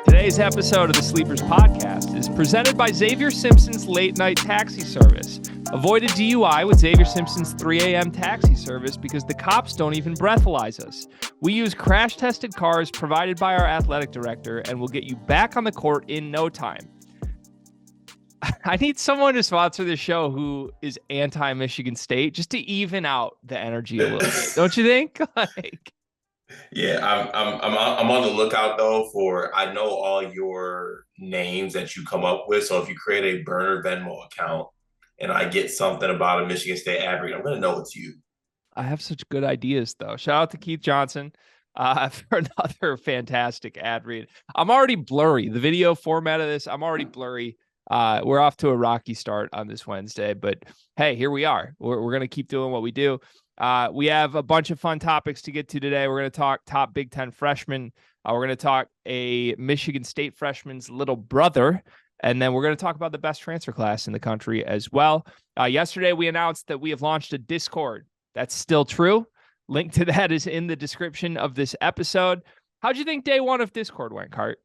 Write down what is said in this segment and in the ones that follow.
Today's episode of the Sleepers Podcast is presented by Xavier Simpson's late night taxi service. Avoid a DUI with Xavier Simpson's 3 a.m. taxi service because the cops don't even breathalyze us. We use crash-tested cars provided by our athletic director and will get you back on the court in no time. I need someone to sponsor this show who is anti-Michigan State just to even out the energy a little bit. Don't you think? Yeah, I'm on the lookout though for I know all your names that you come up with. So if you create a burner Venmo account and I get something about a Michigan State athlete, I'm gonna know it's you. I have such good ideas though. Shout out to Keith Johnson for another fantastic ad read. I'm already blurry. The video format of this, I'm already blurry. We're off to a rocky start on this Wednesday, but hey, here we are. We're gonna keep doing what we do. We have a bunch of fun topics to get to today. We're going to talk top Big Ten freshmen. We're going to talk a Michigan State freshman's little brother. And then we're going to talk about the best transfer class in the country as well. Yesterday, we announced that we have launched a Discord. That's still true. Link to that is in the description of this episode. How'd you think day one of Discord went, Cart?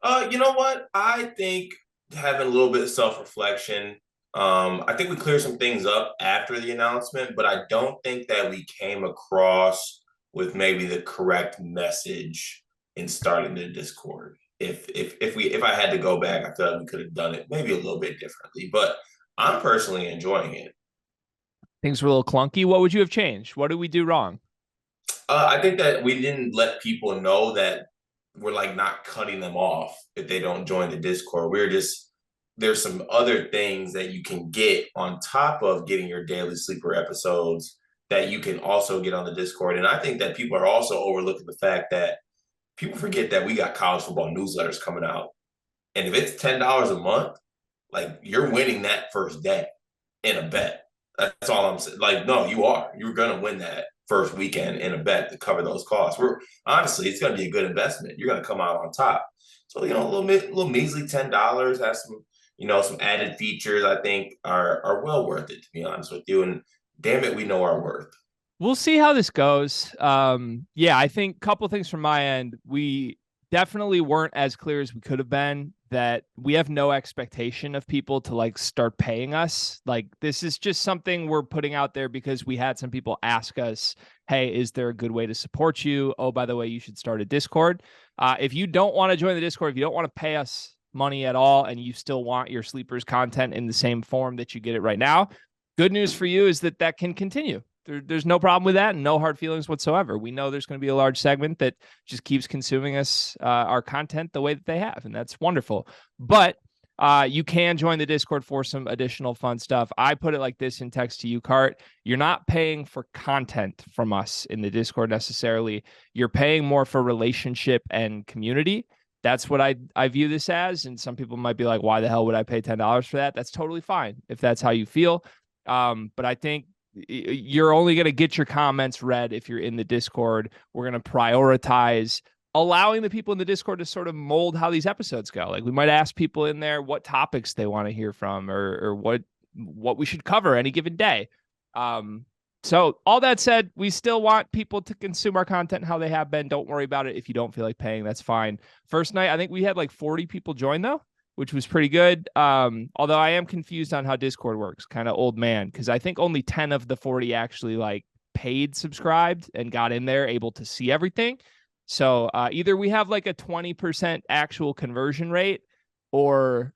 You know what? I think having a little bit of self-reflection, I think we cleared some things up after the announcement, but I don't think that we came across with maybe the correct message in starting the Discord. If I had to go back, I feel like we could have done it maybe a little bit differently, but I'm personally enjoying it. Things were a little clunky. What would you have changed? What did we do wrong? I think that we didn't let people know that we're like not cutting them off if they don't join the Discord. There's some other things that you can get on top of getting your daily sleeper episodes that you can also get on the Discord. And I think that people are also overlooking the fact that people forget that we got college football newsletters coming out. And if it's $10 a month, like you're winning that first day in a bet. That's all I'm saying. Like, no, you are. You're going to win that first weekend in a bet to cover those costs. Honestly, it's going to be a good investment. You're going to come out on top. So, a little measly $10 has some added features I think are well worth it, to be honest with you. And damn it, we know our worth. We'll see how this goes. I think a couple things from my end. We definitely weren't as clear as we could have been that we have no expectation of people to start paying us. Like, this is just something we're putting out there because we had some people ask us, hey, is there a good way to support you? Oh, by the way, you should start a Discord. If you don't want to join the Discord, if you don't want to pay us money at all, and you still want your Sleepers content in the same form that you get it right now, good news for you is that can continue. There's no problem with that and no hard feelings whatsoever. We know there's going to be a large segment that just keeps consuming us, our content the way that they have, and that's wonderful. But you can join the Discord for some additional fun stuff. I put it like this in text to you, Cart. You're not paying for content from us in the Discord necessarily. You're paying more for relationship and community. That's what I view this as. And some people might be like, why the hell would I pay $10 for that? That's totally fine if that's how you feel. But I think you're only going to get your comments read if you're in the Discord. We're going to prioritize allowing the people in the Discord to sort of mold how these episodes go. Like, we might ask people in there what topics they want to hear from or what we should cover any given day. So all that said, we still want people to consume our content how they have been. Don't worry about it. If you don't feel like paying, that's fine. First night, I think we had 40 people join though, which was pretty good. Although I am confused on how Discord works, kind of old man, because I think only 10 of the 40 actually paid subscribed and got in there able to see everything. So either we have a 20% actual conversion rate or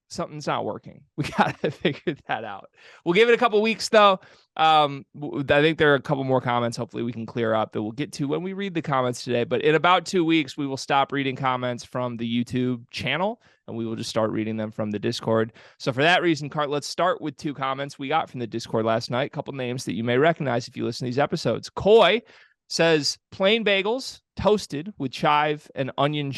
something's not working. We got to figure that out. We'll give it a couple weeks though. I think there are a couple more comments hopefully we can clear up that we'll get to when we read the comments today. But in about 2 weeks, we will stop reading comments from the YouTube channel and we will just start reading them from the Discord. So for that reason, Cart, let's start with 2 comments we got from the Discord last night. A couple names that you may recognize if you listen to these episodes. Coy says plain bagels toasted with chive and onion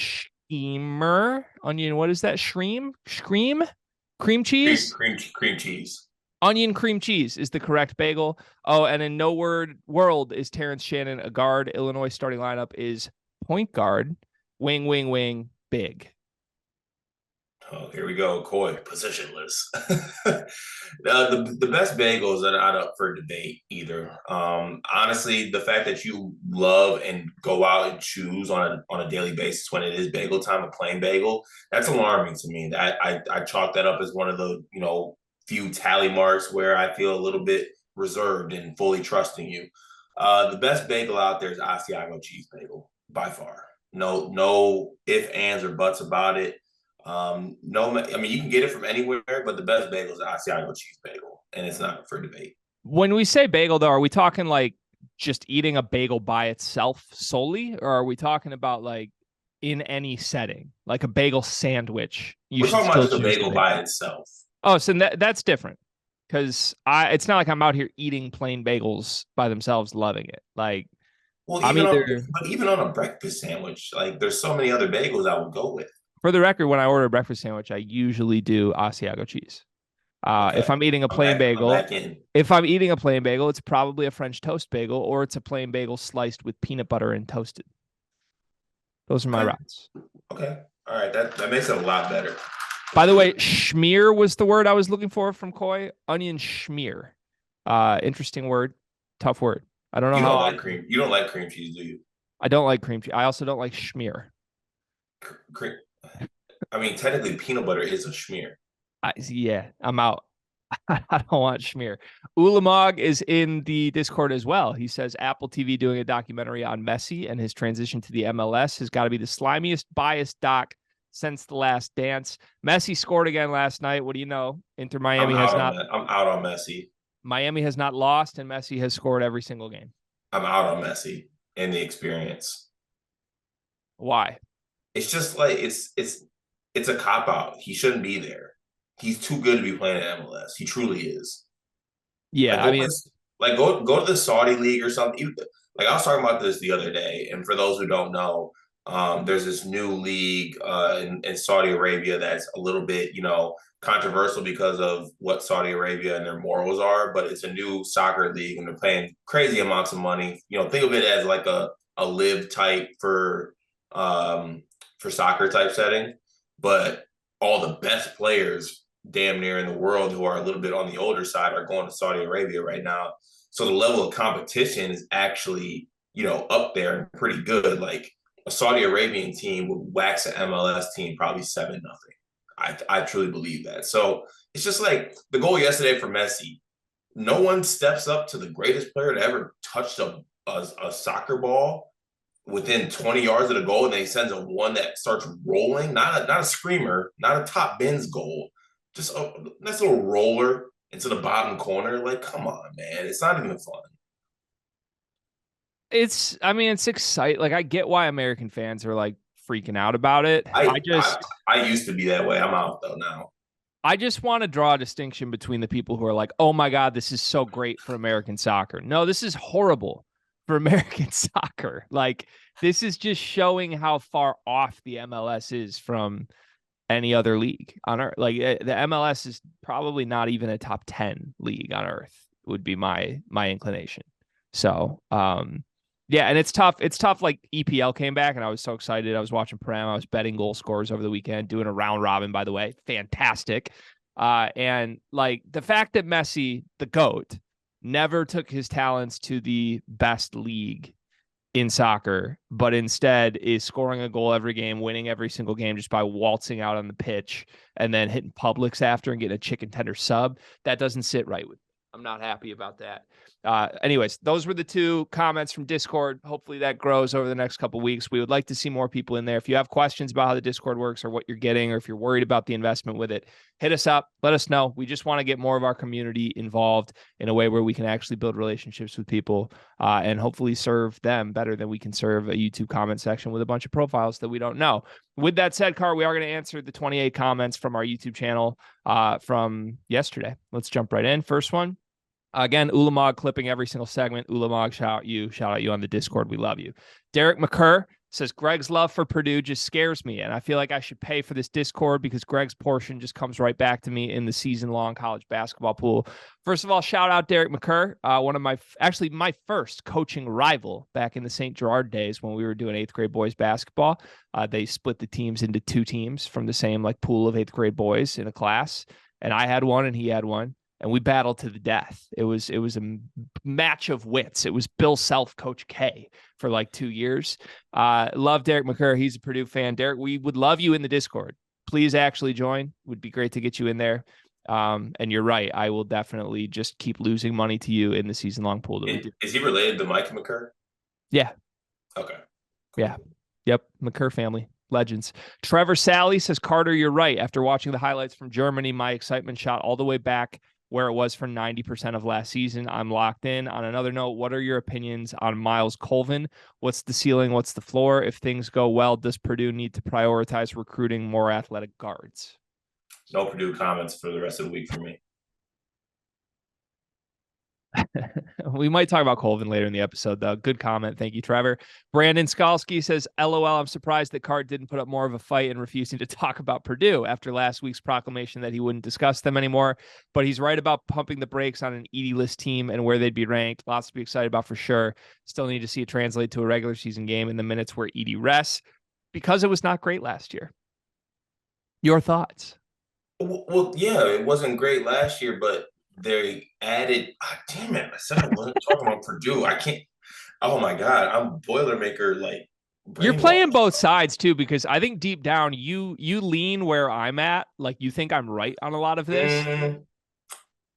what is that? Cream cheese? Cream cheese. Onion cream cheese is the correct bagel. Oh, and in no world is Terrence Shannon a guard. Illinois starting lineup is point guard, wing, big. Oh, here we go. Koi, positionless. The best bagels are not up for debate either. Honestly, the fact that you love and go out and choose on a daily basis when it is bagel time, a plain bagel, that's alarming to me. I chalk that up as one of the few tally marks where I feel a little bit reserved and fully trusting you. The best bagel out there is Asiago cheese bagel by far. No if, ands, or buts about it. No, I mean you can get it from anywhere, but the best bagel is Asiago cheese bagel, and it's not for debate. When we say bagel, though, are we talking like just eating a bagel by itself solely, or are we talking about like in any setting, like a bagel sandwich? We're talking about just a bagel by itself. Oh, so that's different because it's not like I'm out here eating plain bagels by themselves, loving it. Like, well, even on a breakfast sandwich, like there's so many other bagels I would go with. For the record, when I order a breakfast sandwich, I usually do Asiago cheese. Okay. If I'm eating a plain bagel, it's probably a French toast bagel or it's a plain bagel sliced with peanut butter and toasted. Those are my routes. Okay. All right. That makes it a lot better. By the way, schmear was the word I was looking for from Koi. Onion schmear. Interesting word. Tough word. I don't know how. Cream. You don't like cream cheese, do you? I don't like cream cheese. I also don't like schmear. Cream. I mean, technically, peanut butter is a schmear. Yeah, I'm out. I don't want schmear. Ulamog is in the Discord as well. He says Apple TV doing a documentary on Messi and his transition to the MLS has got to be the slimiest, biased doc since The Last Dance. Messi scored again last night. What do you know? Inter Miami has not. I'm out on Messi. Miami has not lost, and Messi has scored every single game. I'm out on Messi and the experience. Why? It's just like it's a cop out. He shouldn't be there. He's too good to be playing at MLS. He truly is. Yeah, go to the Saudi league or something. Like I was talking about this the other day, and for those who don't know, there's this new league in Saudi Arabia that's a little bit, controversial because of what Saudi Arabia and their morals are. But it's a new soccer league, and they're paying crazy amounts of money. Think of it as like a live type for soccer type setting, but all the best players damn near in the world who are a little bit on the older side are going to Saudi Arabia right now. So the level of competition is actually, up there and pretty good. Like a Saudi Arabian team would wax an MLS team probably 7-0. I truly believe that. So it's just like the goal yesterday for Messi. No one steps up to the greatest player to ever touch a soccer ball within 20 yards of the goal, and then he sends a one that starts rolling, not a screamer, not a top bins goal, just a nice little roller into the bottom corner. Like, come on, man. It's not even fun. It's exciting. Like, I get why American fans are like freaking out about it. I used to be that way. I'm out though now. I just want to draw a distinction between the people who are like, oh my God, this is so great for American soccer. No, this is horrible for American soccer. Like, this is just showing how far off the MLS is from any other league on earth. Like, the MLS is probably not even a top 10 league on earth, would be my inclination. So, yeah, and it's tough. It's tough. Like, EPL came back, and I was so excited. I was watching Prem. I was betting goal scorers over the weekend, doing a round robin, by the way. Fantastic. And, like, the fact that Messi, the GOAT, never took his talents to the best league in soccer, but instead is scoring a goal every game, winning every single game just by waltzing out on the pitch and then hitting Publix after and getting a chicken tender sub. That doesn't sit right with me. I'm not happy about that. Anyways, those were the two comments from Discord. Hopefully that grows over the next couple of weeks. We would like to see more people in there. If you have questions about how the Discord works or what you're getting, or if you're worried about the investment with it, hit us up. Let us know. We just want to get more of our community involved in a way where we can actually build relationships with people and hopefully serve them better than we can serve a YouTube comment section with a bunch of profiles that we don't know. With that said, Car, we are going to answer the 28 comments from our YouTube channel from yesterday. Let's jump right in. First one. Again, Ulamog clipping every single segment. Ulamog, shout out you on the Discord. We love you. Derek McCurr says Greg's love for Purdue just scares me, and I feel like I should pay for this Discord because Greg's portion just comes right back to me in the season-long college basketball pool. First of all, shout out Derek McCurr, one of my first coaching rival back in the St. Gerard days when we were doing 8th grade boys basketball. They split the teams into 2 teams from the same like pool of 8th grade boys in a class, and I had one and he had one. And we battled to the death. It was a match of wits. It was Bill Self, Coach K for like 2 years. Love Derek McCurr. He's a Purdue fan. Derek, we would love you in the Discord. Please actually join. Would be great to get you in there. And you're right. I will definitely just keep losing money to you in the season-long pool that we do. Is he related to Mike McCurr? Yeah. Okay. Cool. Yeah. Yep. McCurr family. Legends. Trevor Sally says, Carter, you're right. After watching the highlights from Germany, my excitement shot all the way back where it was for 90% of last season. I'm locked in. On another note, what are your opinions on Miles Colvin? What's the ceiling? What's the floor? If things go well, does Purdue need to prioritize recruiting more athletic guards? No Purdue comments for the rest of the week for me. We might talk about Colvin later in the episode, though. Good comment. Thank you, Trevor. Brandon Skalski says, LOL, I'm surprised that Card didn't put up more of a fight in refusing to talk about Purdue after last week's proclamation that he wouldn't discuss them anymore. But he's right about pumping the brakes on an Edie list team and where they'd be ranked. Lots to be excited about for sure. Still need to see it translate to a regular season game in the minutes where Edie rests because it was not great last year. Your thoughts? Well, yeah, it wasn't great last year, but they added, damn it, I said I wasn't talking about Purdue. I can't, oh my God, I'm Boilermaker, like. You're playing both sides too, because I think deep down you lean where I'm at. Like you think I'm right on a lot of this.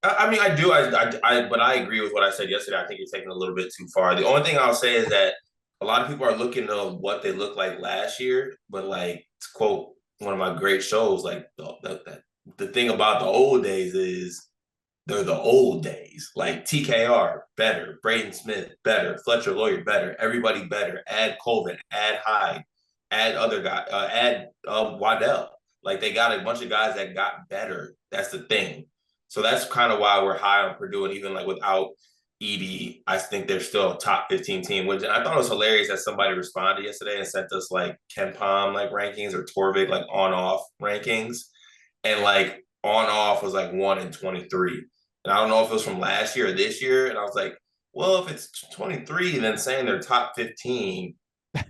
I mean, I do. But I agree with what I said yesterday. I think you're taking a little bit too far. The only thing I'll say is that a lot of people are looking at what they looked like last year, but like to quote one of my great shows, like the thing about the old days is they're the old days. Like TKR, better. Braden Smith, better. Fletcher Lawyer, better. Everybody better. Add Colvin, add Hyde, add other guy, add Waddell. Like they got a bunch of guys that got better. That's the thing. So that's kind of why we're high on Purdue. And even like without Edie, I think they're still a top 15 team, which I thought it was hilarious that somebody responded yesterday and sent us like Ken Palm like rankings or Torvik like on-off rankings. And like on-off was like 1 in 23. And I don't know if it was from last year or this year. And I was like, well, if it's 23, then saying they're top 15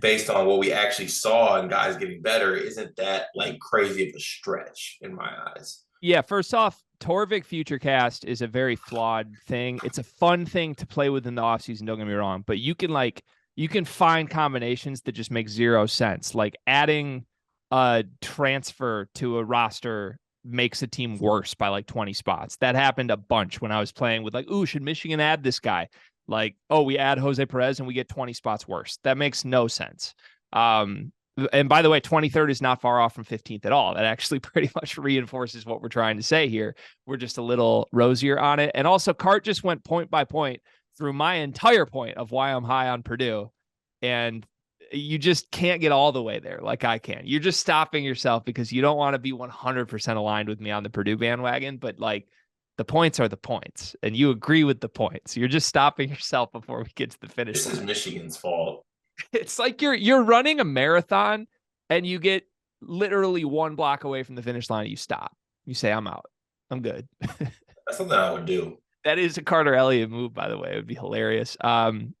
based on what we actually saw and guys getting better, isn't that like crazy of a stretch in my eyes? Yeah, first off, Torvik Futurecast is a very flawed thing. It's a fun thing to play with in the offseason, don't get me wrong, but you can find combinations that just make zero sense. Like adding a transfer to a roster makes a team worse by like 20 spots. That happened a bunch when I was playing with like, ooh, should Michigan add this guy? Like, oh, we add Jose Perez and we get 20 spots worse. That makes no sense. And by the way, 23rd is not far off from 15th at all. That actually pretty much reinforces what we're trying to say here. We're just a little rosier on it. And also, Cart just went point by point through my entire point of why I'm high on Purdue. And you just can't get all the way there like I can. You're just stopping yourself because you don't want to be 100% aligned with me on the Purdue bandwagon. But like the points are the points and you agree with the points. You're just stopping yourself before we get to the finish. This is Michigan's fault. It's like you're running a marathon and you get literally 1 block away from the finish line. And you stop. You say, I'm out. I'm good. That's something I would do. That is a Carter Elliott move, by the way. It would be hilarious.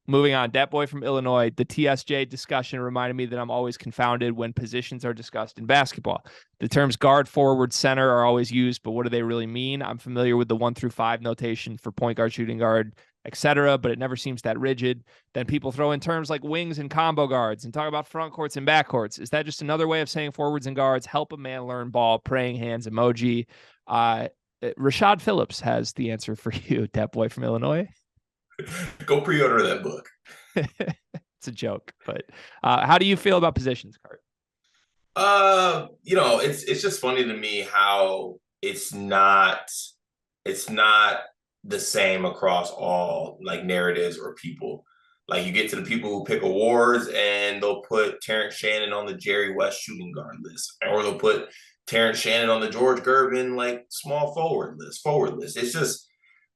Moving on, Dat Boy from Illinois. The TSJ discussion reminded me that I'm always confounded when positions are discussed in basketball. The terms guard, forward, center are always used, but what do they really mean? I'm familiar with the 1 through 5 notation for point guard, shooting guard, etc., but it never seems that rigid. Then people throw in terms like wings and combo guards and talk about front courts and back courts. Is that just another way of saying forwards and guards? Help a man learn ball, praying hands emoji. Rashad Phillips has the answer for you, Dat Boy from Illinois. Go pre-order that book. It's a joke, but how do you feel about positions, Cart? It's just funny to me how it's not the same across all like narratives or people. Like you get to the people who pick awards and they'll put Terrence Shannon on the Jerry West shooting guard list, or they'll put Terrence Shannon on the George Gervin like small forward list. It's just,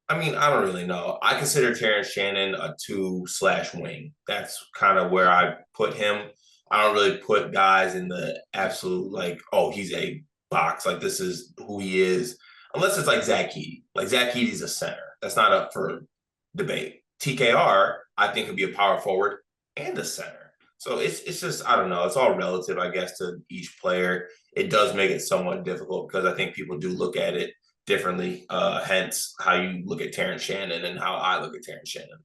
I mean, I don't really know. I consider Terrence Shannon a 2/wing. That's kind of where I put him. I don't really put guys in the absolute like, oh, he's a box. Like this is who he is. Unless it's like Zach Edey. Like Zach Edey's a center. That's not up for debate. TKR, I think, could be a power forward and a center. So it's just I don't know. It's all relative, I guess, to each player. It does make it somewhat difficult because I think people do look at it differently. Hence, how you look at Terrence Shannon and how I look at Terrence Shannon.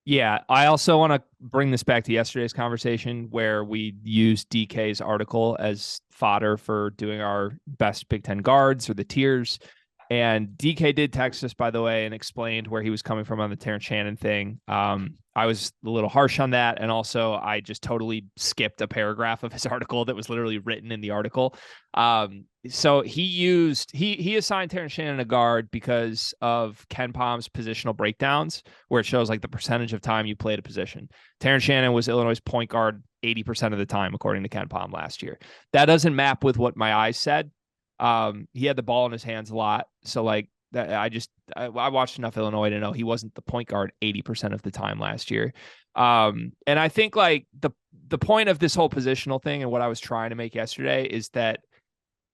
Yeah, I also want to bring this back to yesterday's conversation where we used DK's article as fodder for doing our best Big Ten guards or the tiers. And DK did text us, by the way, and explained where he was coming from on the Terrence Shannon thing. I was a little harsh on that. And also, I just totally skipped a paragraph of his article that was literally written in the article. So he assigned Terrence Shannon a guard because of Ken Palm's positional breakdowns, where it shows like the percentage of time you played a position. Terrence Shannon was Illinois' point guard 80% of the time, according to Ken Palm last year. That doesn't map with what my eyes said. He had the ball in his hands a lot. So like that, I watched enough Illinois to know he wasn't the point guard 80% of the time last year. And I think like the point of this whole positional thing and what I was trying to make yesterday is that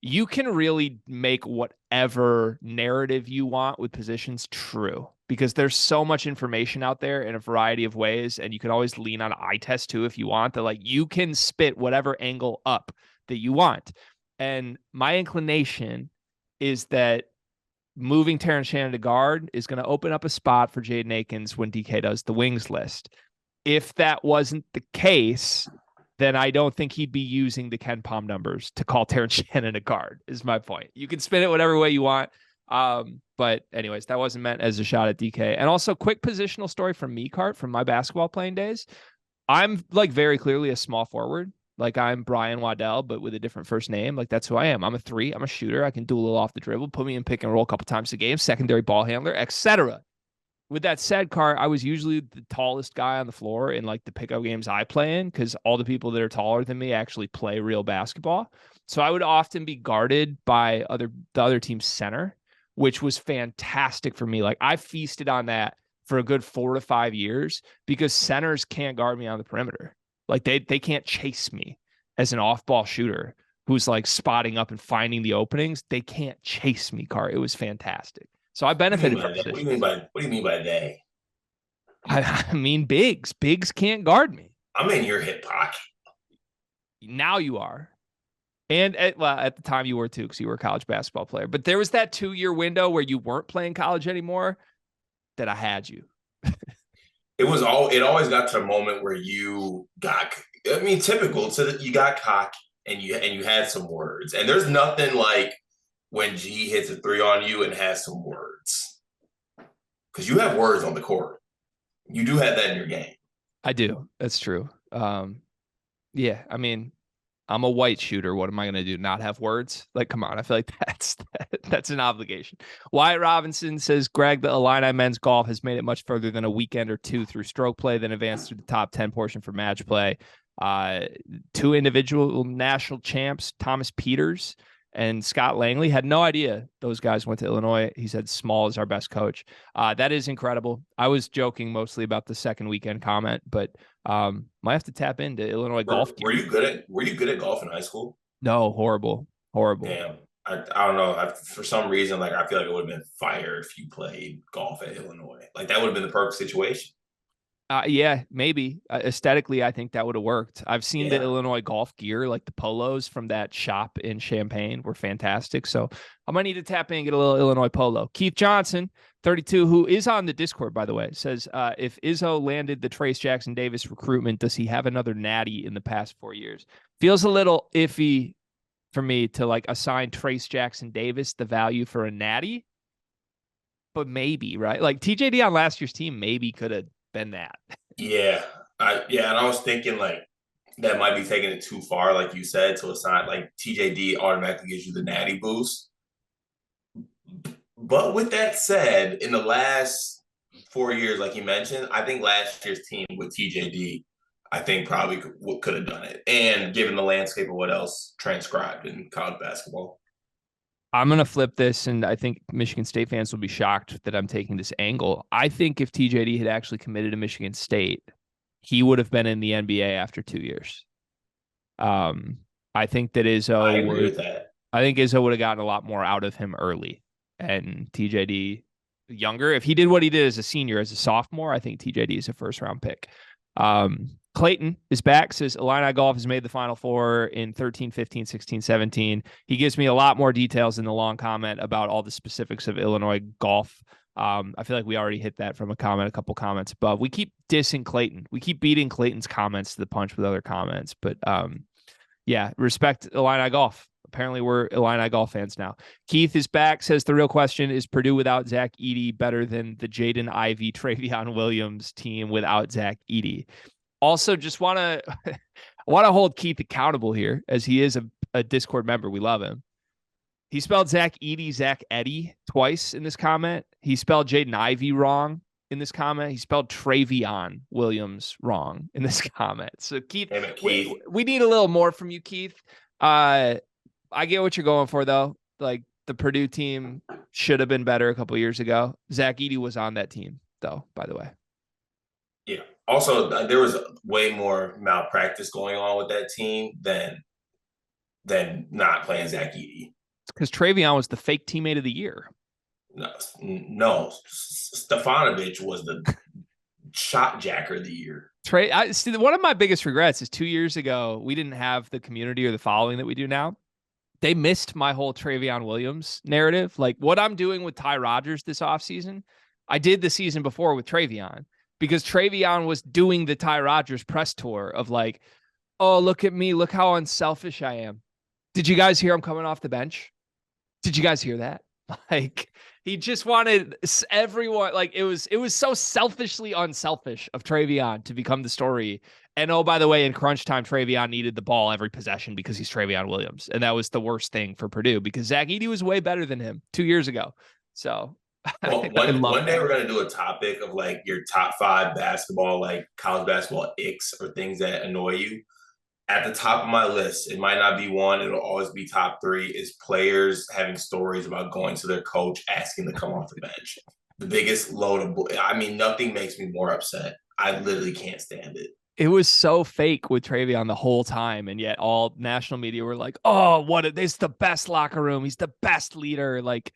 you can really make whatever narrative you want with positions true because there's so much information out there in a variety of ways. And you can always lean on eye test too, if you want, that like you can spit whatever angle up that you want. And my inclination is that moving Terrence Shannon to guard is going to open up a spot for Jaden Akins when DK does the wings list. If that wasn't the case, then I don't think he'd be using the Ken Palm numbers to call Terrence Shannon a guard, is my point. You can spin it whatever way you want. But anyways, that wasn't meant as a shot at DK. And also quick positional story from me, Cart, from my basketball playing days. I'm like very clearly a small forward. Like I'm Brian Waddell, but with a different first name. Like that's who I am. I'm a 3. I'm a shooter. I can do a little off the dribble, put me in pick and roll a couple times a game, secondary ball handler, etc. With that said, Cart, I was usually the tallest guy on the floor in like the pickup games I play in because all the people that are taller than me actually play real basketball. So I would often be guarded by the other team's center, which was fantastic for me. Like I feasted on that for a good 4 to 5 years because centers can't guard me on the perimeter. Like they can't chase me as an off-ball shooter who's like spotting up and finding the openings. They can't chase me, Cart. It was fantastic. So I benefited from What do you mean by they? I mean bigs. Bigs can't guard me. I'm in your hip pocket. Now you are. And at the time you were too, because you were a college basketball player. But there was that 2-year window where you weren't playing college anymore that I had you. It always got to the moment where you got, I mean, typical. So that you got cocky and you had some words. And there's nothing like when G hits a 3 on you and has some words. Because you have words on the court. You do have that in your game. I do. That's true. Yeah, I mean, I'm a white shooter. What am I going to do? Not have words? Like, come on. I feel like that's an obligation. Wyatt Robinson says, Greg, the Illini men's golf has made it much further than a weekend or two through stroke play, then advanced through the top 10 portion for match play. 2 individual national champs, Thomas Peters and Scott Langley, had no idea those guys went to Illinois. He said Small is our best coach. That is incredible. I was joking mostly about the second weekend comment, but might have to tap into Illinois golf. Were you good at golf in high school? No, horrible. Damn. I don't know. For some reason, like I feel like it would have been fire if you played golf at Illinois. Like that would have been the perfect situation. Yeah, maybe. Aesthetically, I think that would have worked. I've seen the Illinois golf gear, like the polos from that shop in Champaign were fantastic. So I might need to tap in and get a little Illinois polo. Keith Johnson, 32, who is on the Discord, by the way, says, if Izzo landed the Trace Jackson Davis recruitment, does he have another natty in the past 4 years? Feels a little iffy for me to like assign Trace Jackson Davis the value for a natty, but maybe, right? Like TJD on last year's team maybe could have been that. Yeah. And I was thinking like that might be taking it too far, like you said. So it's not like TJD automatically gives you the natty boost. But with that said, in the last 4 years, like you mentioned, I think last year's team with TJD, I think probably could have done it. And given the landscape of what else transcribed in college basketball. I'm going to flip this, and I think Michigan State fans will be shocked that I'm taking this angle. I think if TJD had actually committed to Michigan State, he would have been in the NBA after 2 years. I think that I agree with that. I think Izzo would have gotten a lot more out of him early, and TJD younger. If he did what he did as a senior, as a sophomore, I think TJD is a first round pick. Clayton is back, says Illini Golf has made the Final Four in 13, 15, 16, 17. He gives me a lot more details in the long comment about all the specifics of Illinois golf. I feel like we already hit that from a couple comments above. We keep dissing Clayton. We keep beating Clayton's comments to the punch with other comments. But yeah, respect Illini Golf. Apparently, we're Illini Golf fans now. Keith is back, says the real question is Purdue without Zach Edey better than the Jaden Ivey, Travion Williams team without Zach Edey? Also, just want to hold Keith accountable here, as he is a Discord member. We love him. He spelled Zach Edey, Zach Eddy twice in this comment. He spelled Jaden Ivey wrong in this comment. He spelled Travion Williams wrong in this comment. So Keith, we need a little more from you, Keith. I get what you're going for, though. Like, the Purdue team should have been better a couple of years ago. Zach Edey was on that team, though, by the way. Yeah. Also, there was way more malpractice going on with that team than not playing Zach Edey. Because Travion was the fake teammate of the year. No. Stefanovic was the shot jacker of the year. One of my biggest regrets is 2 years ago, we didn't have the community or the following that we do now. They missed my whole Travion Williams narrative. Like, what I'm doing with Ty Rodgers this offseason, I did the season before with Travion, because Travion was doing the Ty Rodgers press tour of like, oh, look at me. Look how unselfish I am. Did you guys hear I'm coming off the bench? Did you guys hear that? Like, he just wanted everyone, like, it was so selfishly unselfish of Travion to become the story. And oh, by the way, in crunch time, Travion needed the ball every possession because he's Travion Williams. And that was the worst thing for Purdue, because Zach Edey was way better than him 2 years ago. So well, one day we're going to do a topic of like your top 5 basketball, like college basketball icks or things that annoy you. At the top of my list, it might not be one, it'll always be top 3, is players having stories about going to their coach asking to come off the bench. The biggest load of, I mean, nothing makes me more upset. I literally can't stand it. It was so fake with Travion the whole time, and yet all national media were like, oh, this is the best locker room. He's the best leader. Like,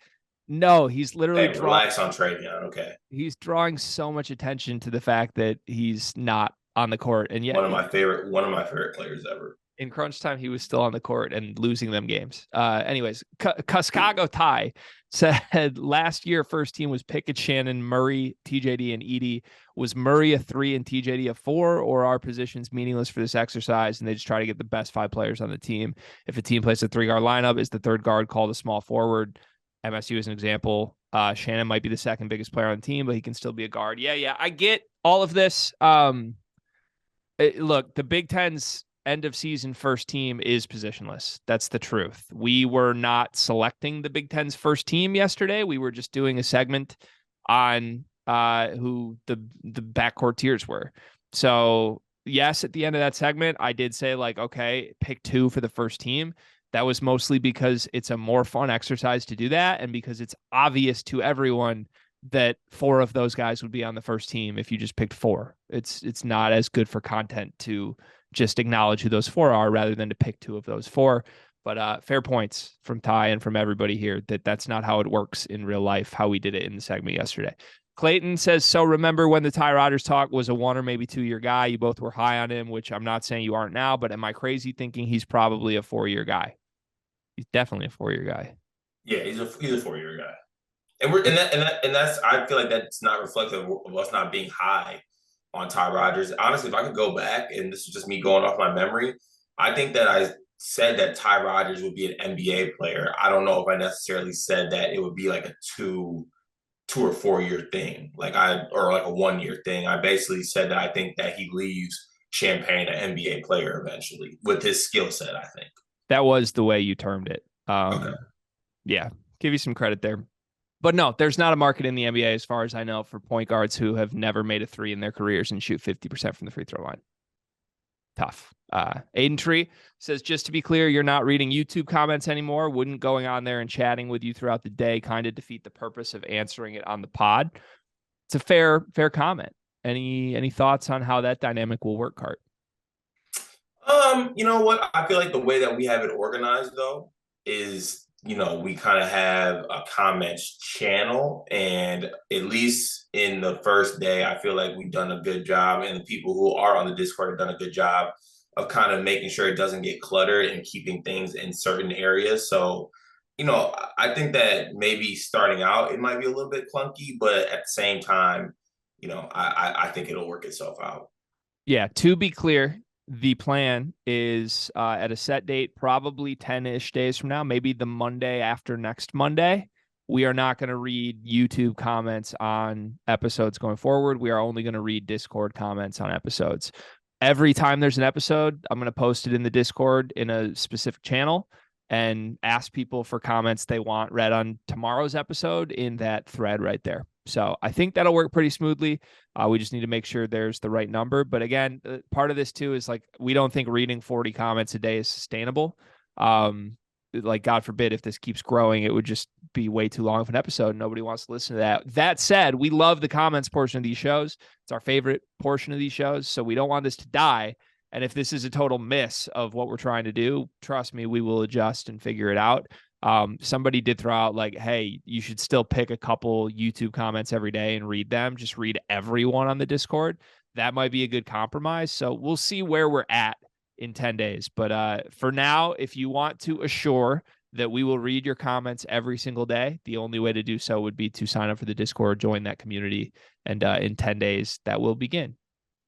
no, he's literally relax on Travion, okay? He's drawing so much attention to the fact that he's not on the court, and yet one of my favorite players ever. In crunch time, he was still on the court and losing them games. Anyways, Cuskago Ty said last year first team was Pickett, Shannon, Murray, TJD, and Edey. Was Murray a 3 and TJD a 4, or are positions meaningless for this exercise and they just try to get the best 5 players on the team? If a team plays a 3-guard lineup, is the 3rd guard called a small forward? MSU is an example. Shannon might be the 2nd biggest player on the team, but he can still be a guard. Yeah, I get all of this. Look, the Big Ten's end of season first team is positionless. That's the truth. We were not selecting the Big Ten's first team yesterday. We were just doing a segment on who the backcourt tiers were. So yes, at the end of that segment, I did say like, okay, pick 2 for the first team. That was mostly because it's a more fun exercise to do that, and because it's obvious to everyone that 4 of those guys would be on the first team if you just picked 4. It's not as good for content to just acknowledge who those 4 are rather than to pick 2 of those 4. But fair points from Ty and from everybody here that's not how it works in real life, how we did it in the segment yesterday. Clayton says, so remember when the Ty Rodgers talk was a 1 or maybe 2 year guy? You both were high on him, which I'm not saying you aren't now, but am I crazy thinking he's probably a 4-year guy? He's definitely a 4-year guy. Yeah, he's a 4-year guy. And that's I feel like that's not reflective of us not being high on Ty Rodgers. Honestly, if I could go back, and this is just me going off my memory, I think that I said that Ty Rodgers would be an NBA player. I don't know if I necessarily said that it would be like a 2 or 4 year thing, or like a 1 year thing. I basically said that I think that he leaves Champaign an NBA player eventually with his skill set. I think that was the way you termed it. Okay. Yeah, give you some credit there. But no, there's not a market in the NBA, as far as I know, for point guards who have never made a 3 in their careers and shoot 50% from the free throw line. Tough. Aiden Tree says, just to be clear, you're not reading YouTube comments anymore. Wouldn't going on there and chatting with you throughout the day kind of defeat the purpose of answering it on the pod? It's a fair comment. Any thoughts on how that dynamic will work, Cart? You know what? I feel like the way that we have it organized though is, we kind of have a comments channel, and at least in the first day, I feel like we've done a good job, and the people who are on the Discord have done a good job of kind of making sure it doesn't get cluttered and keeping things in certain areas. So, I think that maybe starting out it might be a little bit clunky, but at the same time, I think it'll work itself out. Yeah, to be clear, the plan is at a set date, probably 10-ish days from now, maybe the Monday after next Monday. We are not going to read YouTube comments on episodes going forward. We are only going to read Discord comments on episodes. Every time there's an episode, I'm going to post it in the Discord in a specific channel and ask people for comments they want read on tomorrow's episode in that thread right there. So I think that'll work pretty smoothly. We just need to make sure there's the right number. But again, part of this too is like, we don't think reading 40 comments a day is sustainable. Like, God forbid, if this keeps growing, it would just be way too long of an episode. Nobody wants to listen to that. That said, we love the comments portion of these shows. It's our favorite portion of these shows. So we don't want this to die. And if this is a total miss of what we're trying to do, trust me, we will adjust and figure it out. Somebody did throw out like, hey, you should still pick a couple YouTube comments every day and read them. Just read everyone on the Discord. That might be a good compromise. So we'll see where we're at in 10 days. But for now, if you want to assure that we will read your comments every single day, the only way to do so would be to sign up for the Discord, join that community, and in 10 days, that will begin.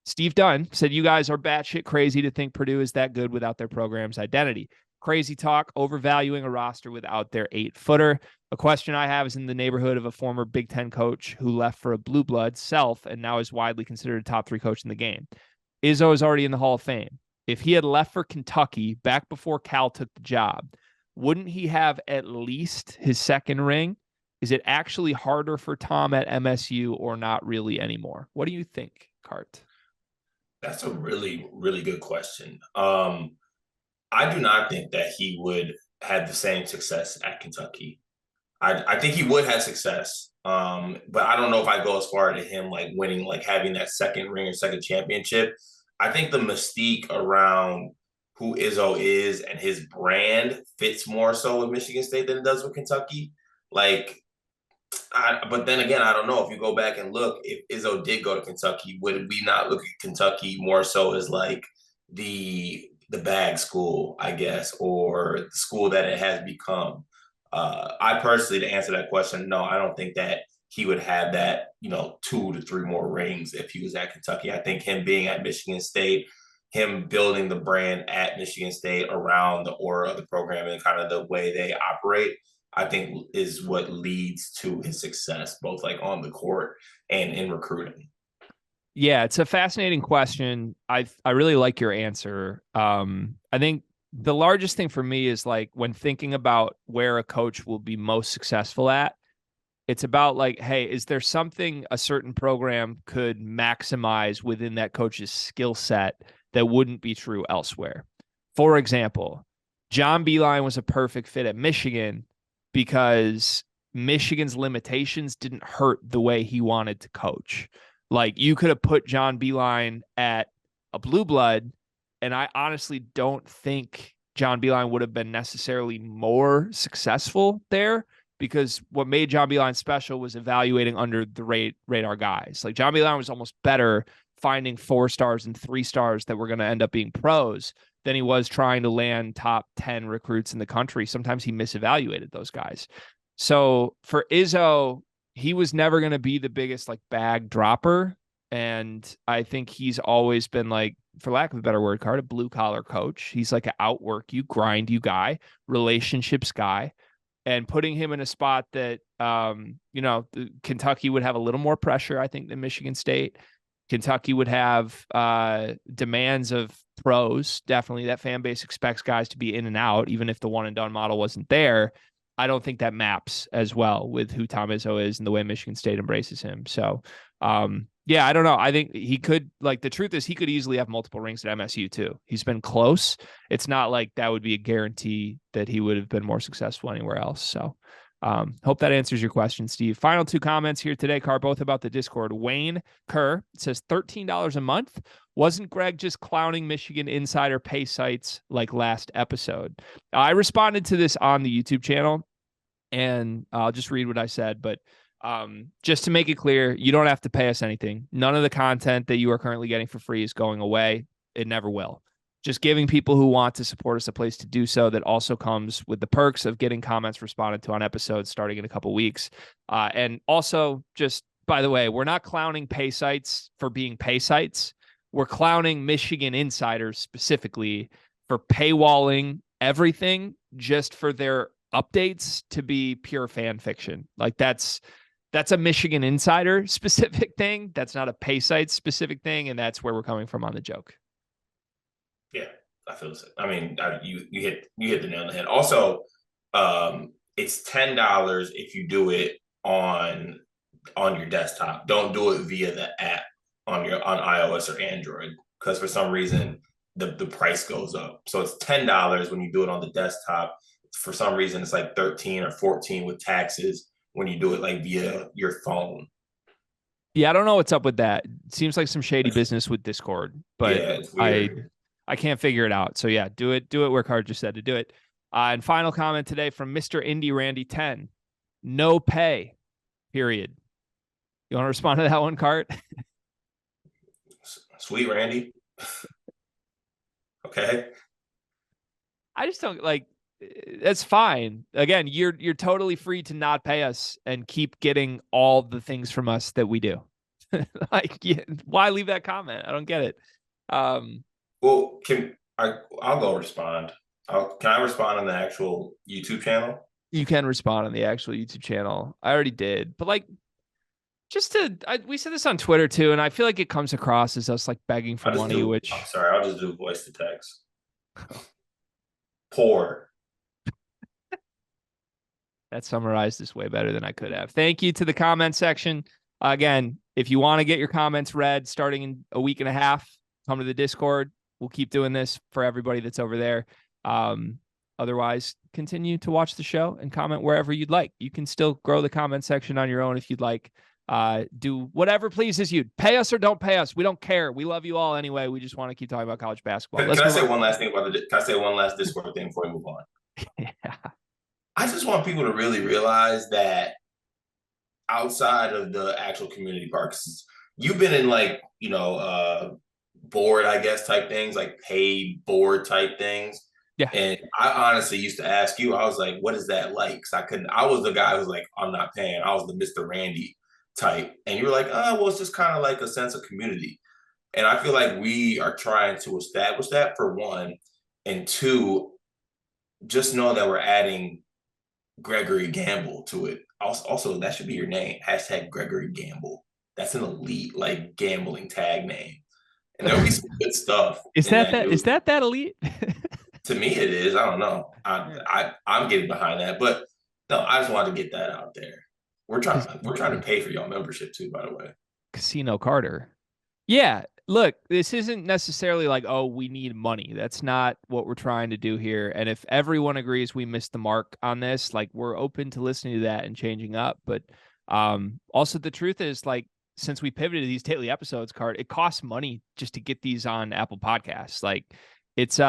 Steve Dunn said, you guys are batshit crazy to think Purdue is that good without their program's identity. Crazy talk, overvaluing a roster without their 8-footer. A question I have is in the neighborhood of a former Big Ten coach who left for a blue blood self and now is widely considered a top 3 coach in the game. Izzo is already in the Hall of Fame. If he had left for Kentucky back before Cal took the job, wouldn't he have at least his second ring? Is it actually harder for Tom at MSU or not really anymore? What do you think, Cart? That's a really, really good question. I do not think that he would have the same success at Kentucky. I think he would have success, but I don't know if I go as far to him like winning, like having that second ring or second championship. I think the mystique around who Izzo is and his brand fits more so with Michigan State than it does with Kentucky. Like, but then again, I don't know if you go back and look, if Izzo did go to Kentucky, would we not look at Kentucky more so as like the bag school, I guess, or the school that it has become? I personally, to answer that question, no, I don't think that he would have that, 2 to 3 more rings if he was at Kentucky. I think him being at Michigan State, him building the brand at Michigan State around the aura of the program and kind of the way they operate, I think is what leads to his success, both like on the court and in recruiting. Yeah, it's a fascinating question. I really like your answer. I think the largest thing for me is like when thinking about where a coach will be most successful at, it's about like, hey, is there something a certain program could maximize within that coach's skill set that wouldn't be true elsewhere? For example, John Beilein was a perfect fit at Michigan because Michigan's limitations didn't hurt the way he wanted to coach. Like, you could have put John Beilein at a blue blood, and I honestly don't think John Beilein would have been necessarily more successful there, because what made John Beilein special was evaluating under the radar guys. Like, John Beilein was almost better finding 4 stars and 3 stars that were going to end up being pros than he was trying to land top 10 recruits in the country. Sometimes he misevaluated those guys. So for Izzo, he was never going to be the biggest like bag dropper. And I think he's always been like, for lack of a better word, Card, a blue collar coach. He's like an outwork you, grind you guy, relationships guy. And putting him in a spot that, Kentucky would have a little more pressure, I think, than Michigan State. Kentucky would have demands of pros. Definitely that fan base expects guys to be in and out, even if the one and done model wasn't there. I don't think that maps as well with who Tom Izzo is and the way Michigan State embraces him. So, yeah, I don't know. I think he could, like, the truth is he could easily have multiple rings at MSU too. He's been close. It's not like that would be a guarantee that he would have been more successful anywhere else. So, Hope that answers your question, Steve. Final 2 comments here today, Car, both about the Discord. Wayne Kerr says $13 a month. Wasn't Greg just clowning Michigan insider pay sites like last episode? I responded to this on the YouTube channel, and I'll just read what I said. But just to make it clear, you don't have to pay us anything. None of the content that you are currently getting for free is going away. It never will. Just giving people who want to support us a place to do so that also comes with the perks of getting comments responded to on episodes starting in a couple weeks. And also, just by the way, we're not clowning pay sites for being pay sites. We're clowning Michigan insiders specifically for paywalling everything just for their updates to be pure fan fiction. Like that's a Michigan insider specific thing. That's not a pay site specific thing. And that's where we're coming from on the joke. Yeah, I feel the same. I mean, you hit the nail on the head. Also, it's $10 if you do it on your desktop. Don't do it via the app on iOS or Android, because for some reason the price goes up. So it's $10 when you do it on the desktop. For some reason, it's like 13 or 14 with taxes when you do it like via your phone. Yeah, I don't know what's up with that. It seems like some shady business with Discord, but yeah, it's weird. I can't figure it out. So yeah, do it where Card just said to do it. And final comment today from Mr. Indy Randy 10. No pay, period. You want to respond to that one, Cart? Sweet Randy. Okay. I just don't like. That's fine. Again, you're totally free to not pay us and keep getting all the things from us that we do. Like, why leave that comment? I don't get it. Well, I'll go respond. Can I respond on the actual YouTube channel? You can respond on the actual YouTube channel. I already did, but like, we said this on Twitter too, and I feel like it comes across as us like begging for money. I'm sorry, I'll just do voice to text. Poor. That summarized this way better than I could have. Thank you to the comment section. Again, if you want to get your comments read starting in a week and a half, come to the Discord. We'll keep doing this for everybody that's over there. Otherwise, continue to watch the show and comment wherever you'd like. You can still grow the comment section on your own if you'd like. Do whatever pleases you. Pay us or don't pay us. We don't care. We love you all anyway. We just want to keep talking about college basketball. Can I say one last thing about can I say one last Discord thing before we move on? Yeah. I just want people to really realize that outside of the actual community parks, you've been in like, board, I guess, type things, like paid board type things. Yeah. And I honestly used to ask you, I was like, what is that like? Because I was the guy who's like, I'm not paying. I was the Mr. Randy type. And you were like, well, it's just kind of like a sense of community. And I feel like we are trying to establish that, for one. And two, just know that we're adding Gregory Gamble to it. Also, that should be your name. # Gregory Gamble. That's an elite, like, gambling tag name. And there'll be some good stuff. Is that elite? To me, it is. I don't know. I'm getting behind that. But no, I just wanted to get that out there. We're trying to pay for y'all membership too, by the way. Casino Carter. Yeah, look, this isn't necessarily like, oh, we need money. That's not what we're trying to do here. And if everyone agrees we missed the mark on this, like, we're open to listening to that and changing up. But also the truth is, like, since we pivoted to these daily episodes, Card, it costs money just to get these on Apple Podcasts. Like, it's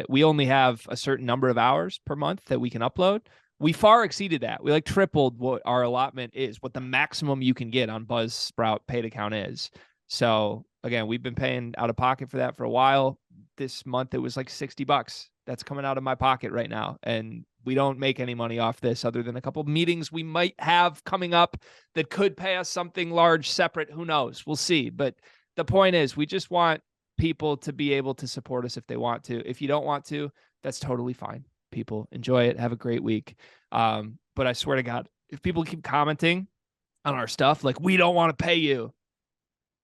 we only have a certain number of hours per month that we can upload. We far exceeded that. We like tripled what our allotment is, what the maximum you can get on Buzzsprout paid account is. So again, we've been paying out of pocket for that for a while. This month it was like $60. That's coming out of my pocket right now. And we don't make any money off this other than a couple of meetings we might have coming up that could pay us something large separate. Who knows? We'll see. But the point is, we just want people to be able to support us if they want to. If you don't want to, that's totally fine. People, enjoy it. Have a great week. But I swear to God, if people keep commenting on our stuff, like, we don't want to pay you,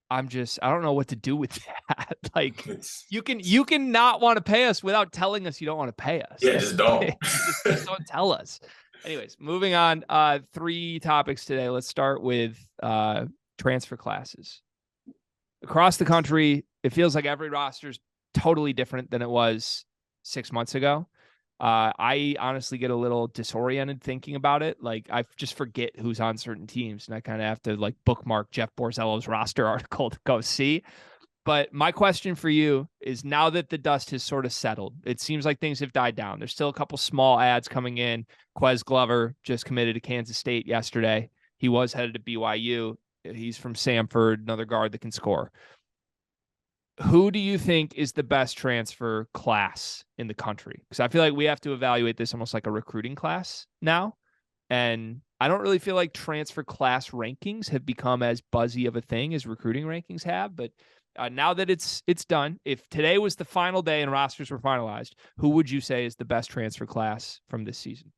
I don't know what to do with that. Like, you can not want to pay us without telling us you don't want to pay us. Yeah, just don't. just don't tell us. Anyways, moving on. 3 topics today. Let's start with transfer classes. Across the country, it feels like every roster is totally different than it was 6 months ago. I honestly get a little disoriented thinking about it. Like I just forget who's on certain teams, and I kind of have to like bookmark Jeff Borzello's roster article to go see. But my question for you is, now that the dust has sort of settled, it seems like things have died down. There's still a couple small ads coming in. Quez Glover just committed to Kansas State yesterday. He was headed to BYU. He's from Samford, another guard that can score. Who do you think is the best transfer class in the country? Because I feel like we have to evaluate this almost like a recruiting class now. And I don't really feel like transfer class rankings have become as buzzy of a thing as recruiting rankings have. But now that it's done, if today was the final day and rosters were finalized, who would you say is the best transfer class from this season?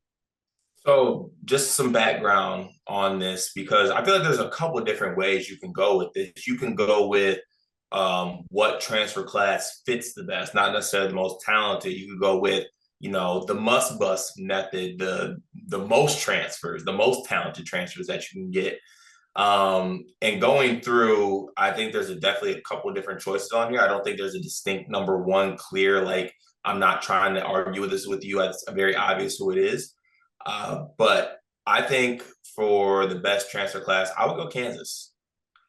So just some background on this, because I feel like there's a couple of different ways you can go with this. You can go with what transfer class fits the best, not necessarily the most talented. You could go with, the must bust method, the most transfers, the most talented transfers that you can get. And going through, I think there's definitely a couple of different choices on here. I don't think there's a distinct number one clear, like I'm not trying to argue this with you. It's very obvious who it is. But I think for the best transfer class, I would go Kansas.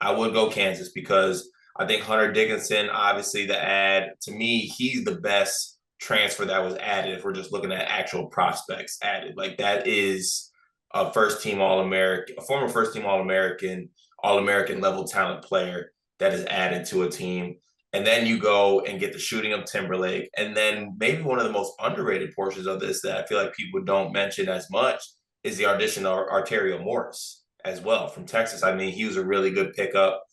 I would go Kansas because I think Hunter Dickinson, obviously the ad, to me, he's the best transfer that was added if we're just looking at actual prospects added. Like that is a first team All-American, a former first team All-American level talent player that is added to a team. And then you go and get the shooting of Timberlake. And then maybe one of the most underrated portions of this that I feel like people don't mention as much is the audition of Arterio Morris as well from Texas. I mean, he was a really good pickup.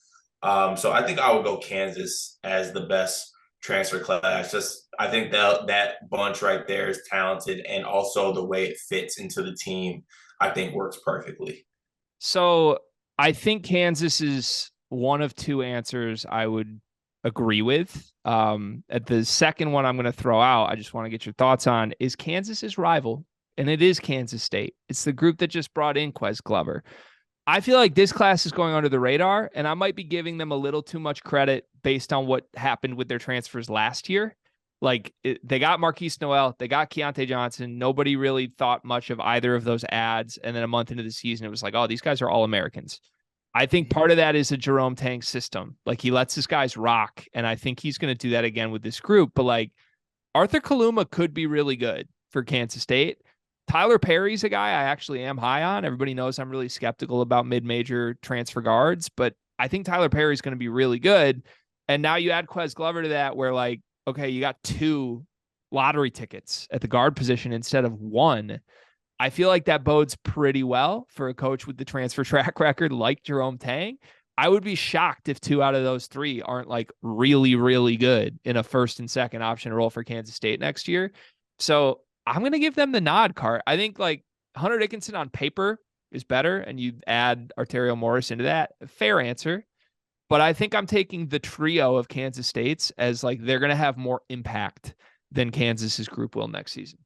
So I think I would go Kansas as the best transfer class. Just I think that bunch right there is talented, and also the way it fits into the team, I think works perfectly. So I think Kansas is one of two answers I would agree with. At the second one I'm going to throw out, I just want to get your thoughts on, is Kansas's rival, and it is Kansas State. It's the group that just brought in Quez Glover. I feel like this class is going under the radar, and I might be giving them a little too much credit based on what happened with their transfers last year. They got Marquise Noel, they got Keontae Johnson. Nobody really thought much of either of those ads. And then a month into the season, it was like, oh, these guys are all Americans. I think part of that is a Jerome Tang system. Like he lets his guys rock. And I think he's going to do that again with this group. But like Arthur Kaluma could be really good for Kansas State. Tyler Perry's a guy I actually am high on. Everybody knows I'm really skeptical about mid-major transfer guards, but I think Tyler Perry's going to be really good. And now you add Quez Glover to that, where like, okay, you got 2 lottery tickets at the guard position instead of 1. I feel like that bodes pretty well for a coach with the transfer track record like Jerome Tang. I would be shocked if 2 out of those 3 aren't like really, really good in a first and second option role for Kansas State next year. So I'm going to give them the nod, Cart. I think like Hunter Dickinson on paper is better, and you add Arterio Morris into that. Fair answer. But I think I'm taking the trio of Kansas States as like they're going to have more impact than Kansas's group will next season.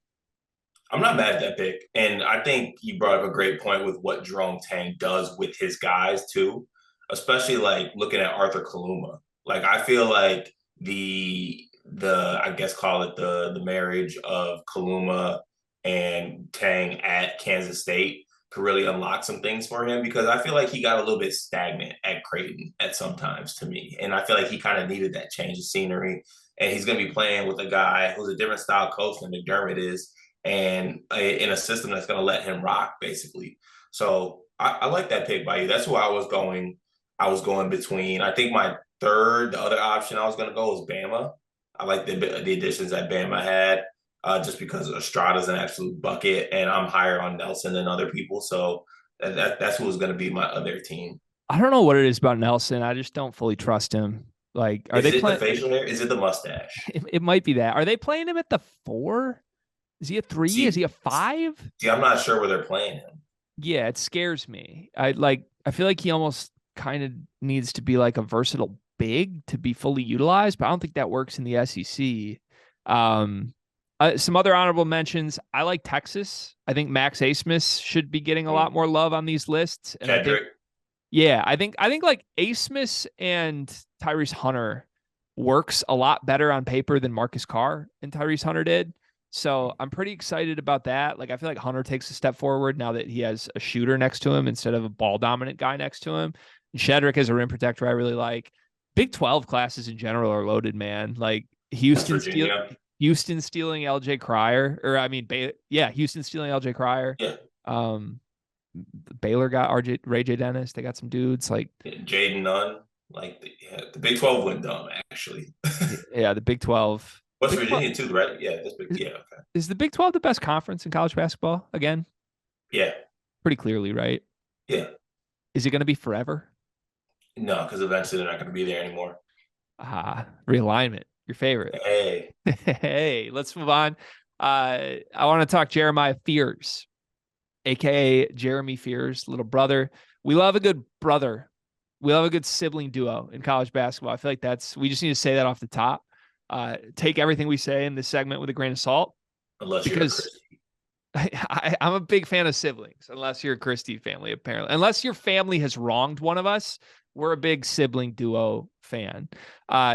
I'm not mad at that pick. And I think you brought up a great point with what Jerome Tang does with his guys too, especially like looking at Arthur Kaluma. Like I feel like I guess call it the marriage of Kaluma and Tang at Kansas State could really unlock some things for him, because I feel like he got a little bit stagnant at Creighton at sometimes to me. And I feel like he kind of needed that change of scenery. And he's going to be playing with a guy who's a different style coach than McDermott is, and in a system that's going to let him rock, basically. So I like that pick by you. That's who I was going. I was going between. I think the other option I was going to go was Bama. I like the additions that Bama had, just because Estrada's an absolute bucket, and I'm higher on Nelson than other people. So that's who was going to be my other team. I don't know what it is about Nelson. I just don't fully trust him. Like, Is it the facial hair? Is it the mustache? It might be that. Are they playing him at the 4? Is he a 3? Is he a 5? See, I'm not sure where they're playing him. Yeah, it scares me. I feel like he almost kind of needs to be like a versatile big to be fully utilized, but I don't think that works in the SEC. Some other honorable mentions. I like Texas. I think Max Asmus should be getting a lot more love on these lists. And I think like Asmus and Tyrese Hunter works a lot better on paper than Marcus Carr and Tyrese Hunter did. So I'm pretty excited about that. Like, I feel like Hunter takes a step forward now that he has a shooter next to him instead of a ball dominant guy next to him. And Shedrick is a rim protector I really like. Big 12 classes in general are loaded, man. Like West Virginia. Houston stealing LJ Cryer, or I mean, Houston stealing LJ Cryer. Yeah. Um, Baylor got Ray J Dennis. They got some dudes like Jaden Nunn. Like the Big 12 went dumb actually. yeah, the Big 12. West Big 12 Virginia too, right? Yeah, that's big. Yeah, okay. is the Big 12 the best conference in college basketball again? Yeah, pretty clearly, right? yeah. Is it going to be forever? No, because eventually they're not going to be there anymore. Realignment, your favorite. Hey, Hey, let's move on. I want to talk Jeremiah Fears, aka Jeremy Fears, little brother. We love a good brother. We love a good sibling duo in college basketball. I feel like we just need to say that off the top. Take everything we say in this segment with a grain of salt. unless because I'm a big fan of siblings, unless you're a Christie family, apparently. Unless your family has wronged one of us, we're a big sibling duo fan.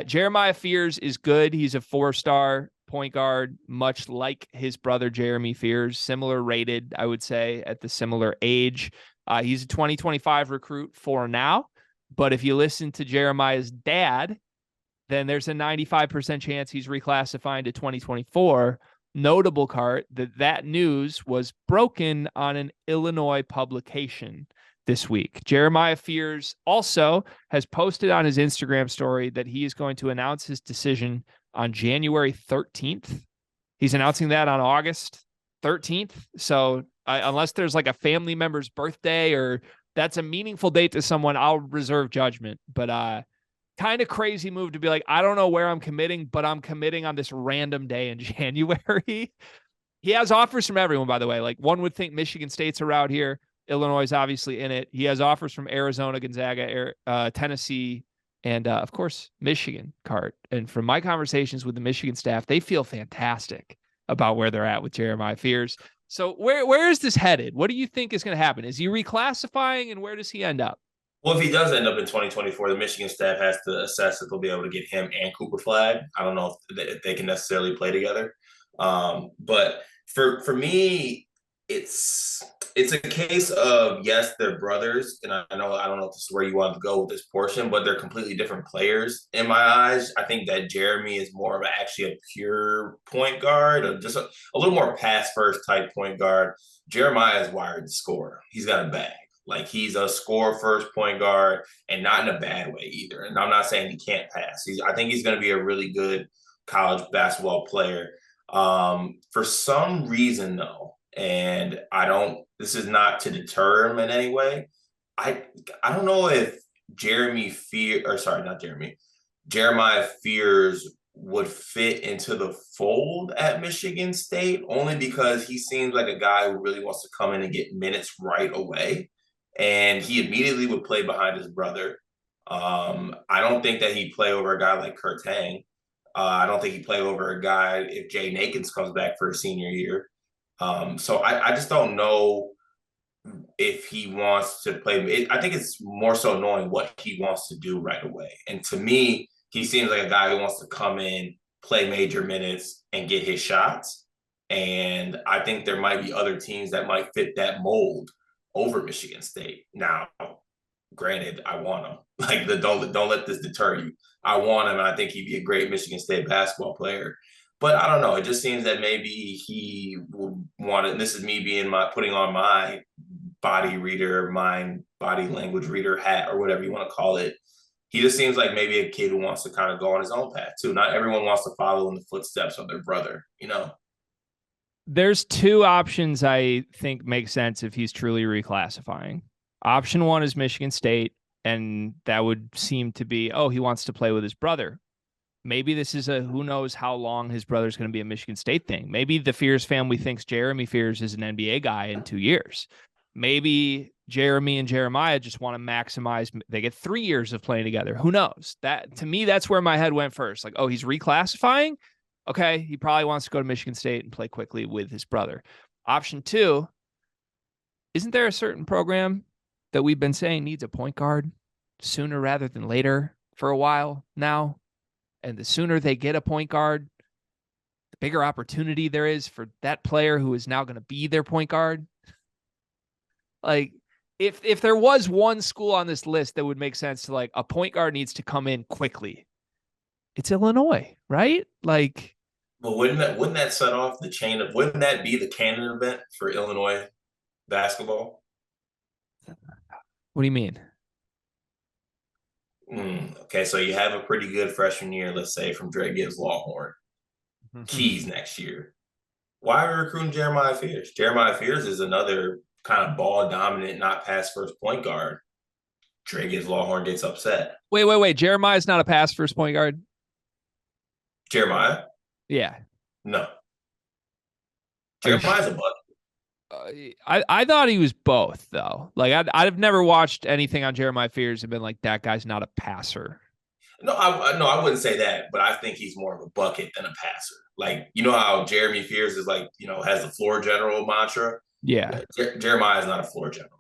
Jeremiah Fears is good. He's a 4-star point guard, much like his brother Jeremy Fears, similar rated, I would say, at the similar age. He's a 2025 recruit for now. But if you listen to Jeremiah's dad, then there's a 95% chance he's reclassifying to 2024. Notable part that news was broken on an Illinois publication this week. Jeremiah Fears also has posted on his Instagram story that he is going to announce his decision on January 13th. He's announcing that on August 13th. So unless there's like a family member's birthday or that's a meaningful date to someone, I'll reserve judgment. But kind of crazy move to be like, I don't know where I'm committing, but I'm committing on this random day in January. He has offers from everyone, by the way. Like, one would think Michigan State's around here. Illinois is obviously in it. He has offers from Arizona, Gonzaga, Tennessee, and of course, Michigan, Cart. And from my conversations with the Michigan staff, they feel fantastic about where they're at with Jeremiah Fears. So where is this headed? What do you think is going to happen? Is he reclassifying, and where does he end up? Well, if he does end up in 2024, the Michigan staff has to assess if they'll be able to get him and Cooper Flag. I don't know if they can necessarily play together. But for me, it's a case of, yes, they're brothers, and I don't know if this is where you want to go with this portion, but they're completely different players in my eyes. I think that Jeremy is more of actually a pure point guard, or just a little more pass first type point guard. Jeremiah is wired to score. He's got a bag. Like, he's a score first point guard, and not in a bad way either. And I'm not saying he can't pass. I think he's going to be a really good college basketball player. For some reason, though, and this is not to deter him in any way. I don't know if Jeremiah Fears would fit into the fold at Michigan State, only because he seems like a guy who really wants to come in and get minutes right away. And he immediately would play behind his brother. I don't think that he'd play over a guy like Kurt Tang. I don't think he'd play over a guy if Jay Nakins comes back for his senior year. So I just don't know if he wants to play. I think it's more so knowing what he wants to do right away. And to me, he seems like a guy who wants to come in, play major minutes, and get his shots. And I think there might be other teams that might fit that mold over Michigan State. Now, granted, I want him. Like, don't let this deter you. I want him, and I think he'd be a great Michigan State basketball player. But I don't know. It just seems that maybe he would want it. And this is me putting on my body language reader hat, or whatever you want to call it. He just seems like maybe a kid who wants to kind of go on his own path too. Not everyone wants to follow in the footsteps of their brother, you know? There's two options I think make sense if he's truly reclassifying. Option one is Michigan State, and that would seem to be, he wants to play with his brother. Maybe this is a who knows how long his brother's going to be a Michigan State thing. Maybe the Fears family thinks Jeremy Fears is an NBA guy in 2 years. Maybe Jeremy and Jeremiah just want to maximize. They get 3 years of playing together. Who knows? That, to me, that's where my head went first. Like, he's reclassifying. Okay, he probably wants to go to Michigan State and play quickly with his brother. Option two, isn't there a certain program that we've been saying needs a point guard sooner rather than later for a while now? And the sooner they get a point guard, the bigger opportunity there is for that player who is now going to be their point guard. Like, if there was one school on this list that would make sense to like a point guard needs to come in quickly, it's Illinois, right? Like, Well, wouldn't that set off the chain of wouldn't that be the canon event for Illinois basketball? what do you mean? Okay, so you have a pretty good freshman year, let's say, from Dre Gibbs Lawhorn. Keys next year. Why are we recruiting Jeremiah Fears? Jeremiah Fears is another kind of ball dominant, not pass first point guard. Dre Gibbs Lawhorn gets upset. Wait. Jeremiah's not a pass first point guard? Jeremiah? Yeah. No. Jeremiah's a bucket. I thought he was both, though. Like, I've never watched anything on Jeremiah Fears and been like, that guy's not a passer. No, I wouldn't say that, but I think he's more of a bucket than a passer. Like, you know how Jeremy Fears is like, has the floor general mantra? Yeah. Jeremiah is not a floor general.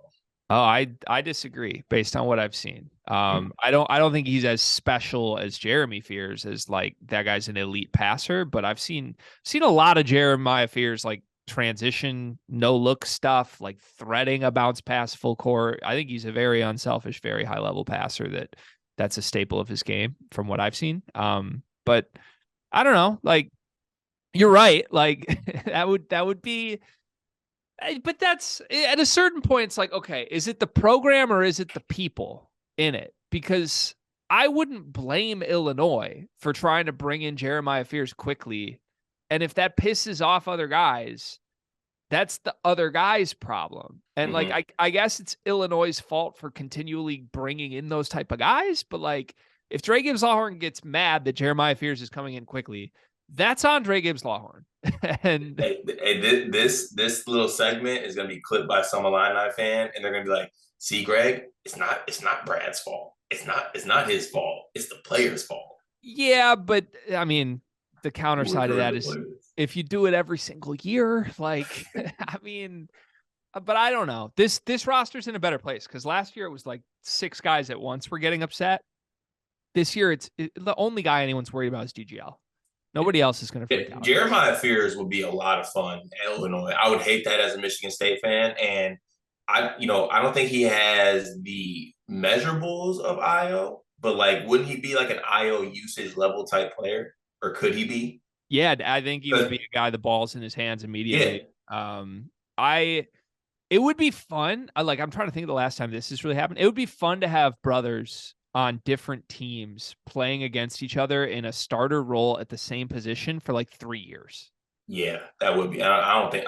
Oh, I disagree based on what I've seen. I don't think he's as special as Jeremy Fears, as like that guy's an elite passer, but I've seen a lot of Jeremiah Fears like transition, no look stuff, like threading a bounce pass full court. I think he's a very unselfish, very high level passer that's a staple of his game from what I've seen. But I don't know, like, you're right. Like that would be, but that's at a certain point, it's like, okay, is it the program or is it the people in it? Because I wouldn't blame Illinois for trying to bring in Jeremiah Fears quickly. And if that pisses off other guys, that's the other guy's problem. And like, I guess it's Illinois' fault for continually bringing in those type of guys. But like, if Dre Gibbs Lawhorn gets mad that Jeremiah Fears is coming in quickly, that's on Dre Gibbs Lawhorn. And this little segment is going to be clipped by some Illini fan, and they're going to be like, "See, Greg, it's not Brad's fault. It's not his fault. It's the player's fault." Yeah, but I mean, the counter side of that is if you do it every single year, like, I mean, but I don't know. This roster's in a better place because last year it was like 6 guys at once were getting upset. This year, the only guy anyone's worried about is DGL. Nobody else is going to freak out. Jeremiah Fears would be a lot of fun at Illinois. I would hate that as a Michigan State fan. And I don't think he has the measurables of IO, but like, wouldn't he be like an IO usage level type player? Or could he be? Yeah, I think he would be a guy, the ball's in his hands immediately. Yeah. It would be fun. I'm trying to think of the last time this has really happened. It would be fun to have brothers on different teams playing against each other in a starter role at the same position for like 3 years. Yeah, that would be. I don't think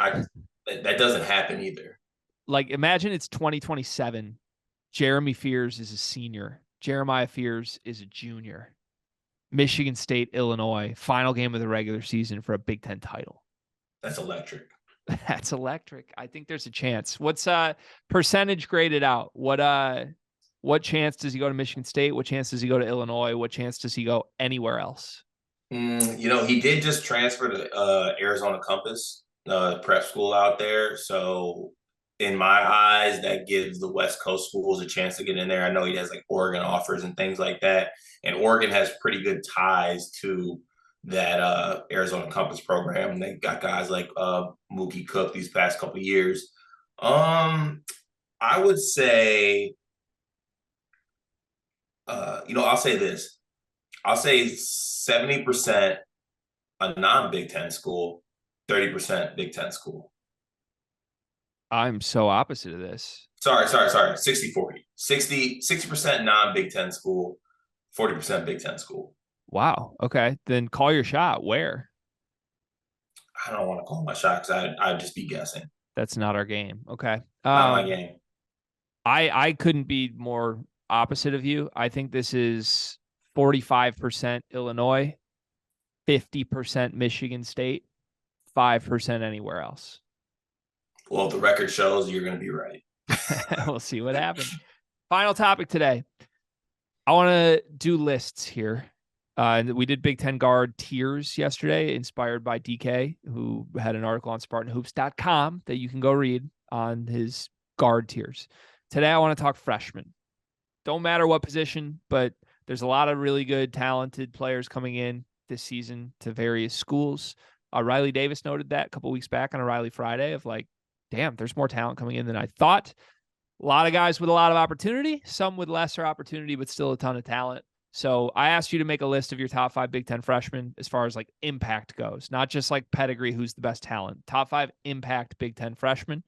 that doesn't happen either. Like, imagine it's 2027. Jeremy Fears is a senior. Jeremiah Fears is a junior. Michigan State, Illinois, final game of the regular season for a Big Ten title. That's electric. That's electric. I think there's a chance. What's percentage graded out? What chance does he go to Michigan State? What chance does he go to Illinois? What chance does he go anywhere else? He did just transfer to Arizona Compass, prep school out there. So in my eyes, that gives the West Coast schools a chance to get in there. I know he has like Oregon offers and things like that. And Oregon has pretty good ties to that Arizona Compass program. They got guys like Mookie Cook these past couple of years. I would say, I'll say this. I'll say 70% a non-Big Ten school, 30% Big Ten school. I'm so opposite of this. Sorry. 60-40. 60% non-Big Ten school, 40% Big Ten school. Wow. Okay. Then call your shot. Where? I don't want to call my shot because I'd just be guessing. That's not our game. Okay. Not my game. I couldn't be more opposite of you. I think this is 45% Illinois, 50% Michigan State, 5% anywhere else. Well, if the record shows, you're going to be right. We'll see what happens. Final topic today. I want to do lists here. We did Big Ten guard tiers yesterday, inspired by DK, who had an article on SpartanHoops.com that you can go read on his guard tiers. Today, I want to talk freshmen. Don't matter what position, but there's a lot of really good, talented players coming in this season to various schools. Riley Davis noted that a couple weeks back on a Riley Friday of like, damn, there's more talent coming in than I thought. A lot of guys with a lot of opportunity, some with lesser opportunity, but still a ton of talent. So I asked you to make a list of your top 5 Big Ten freshmen as far as like impact goes, not just like pedigree, who's the best talent. Top 5 impact Big Ten freshmen.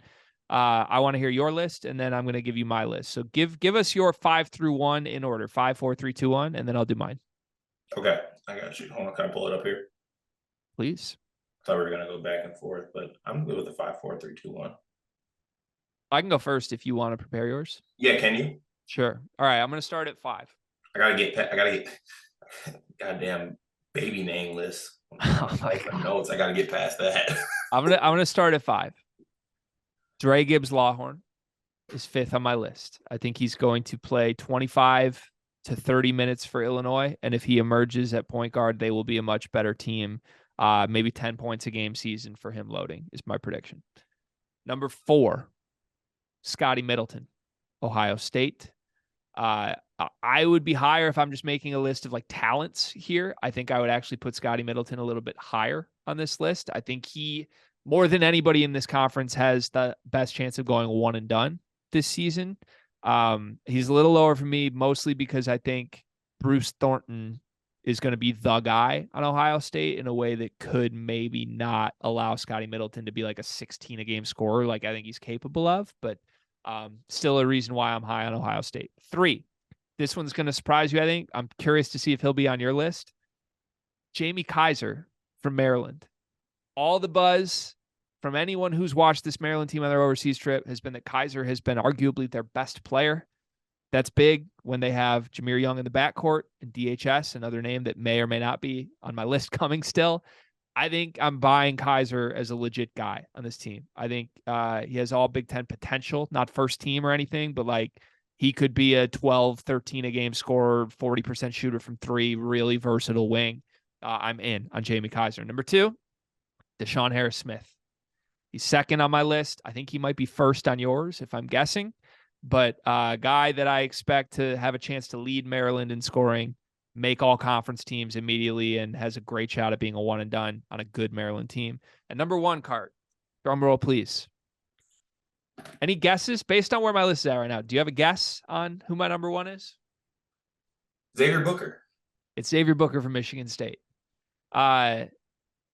I want to hear your list, and then I'm going to give you my list. So give us your 5 through 1 in order: 5, 4, 3, 2, 1, and then I'll do mine. Okay, I got you. Hold on, can I pull it up here? Please. Thought we were gonna go back and forth, but I'm good with the 5, 4, 3, 2, 1. I can go first if you want to prepare yours. Yeah, can you? Sure. All right, I'm going to start at 5. I gotta get goddamn baby name list. Oh my God. Notes. I gotta get past that. I'm gonna start at 5. Dre Gibbs Lawhorn is 5th on my list. I think he's going to play 25 to 30 minutes for Illinois, and if he emerges at point guard, they will be a much better team. Maybe 10 points a game season for him loading is my prediction. Number 4, Scotty Middleton, Ohio State. I would be higher if I'm just making a list of like talents here. I think I would actually put Scotty Middleton a little bit higher on this list. I think he, more than anybody in this conference, has the best chance of going one and done this season. He's a little lower for me, mostly because I think Bruce Thornton is going to be the guy on Ohio State in a way that could maybe not allow Scotty Middleton to be like a 16 a game scorer like I think he's capable of, but still a reason why I'm high on Ohio State. 3, this one's going to surprise you, I think. I'm curious to see if he'll be on your list. Jamie Kaiser from Maryland. All the buzz from anyone who's watched this Maryland team on their overseas trip has been that Kaiser has been arguably their best player. That's big when they have Jameer Young in the backcourt and DHS, another name that may or may not be on my list coming still. I think I'm buying Kaiser as a legit guy on this team. I think he has all Big Ten potential, not first team or anything, but like he could be a 12, 13 a game scorer, 40% shooter from 3, really versatile wing. I'm in on Jamie Kaiser. Number 2, Deshaun Harris-Smith. He's 2nd on my list. I think he might be 1st on yours if I'm guessing, but a guy that I expect to have a chance to lead Maryland in scoring, make all conference teams immediately, and has a great shot at being a one and done on a good Maryland team. And number 1, Cart, drum roll, please. Any guesses based on where my list is at right now? Do you have a guess on who my number 1 is? Xavier Booker. It's Xavier Booker from Michigan State. I'm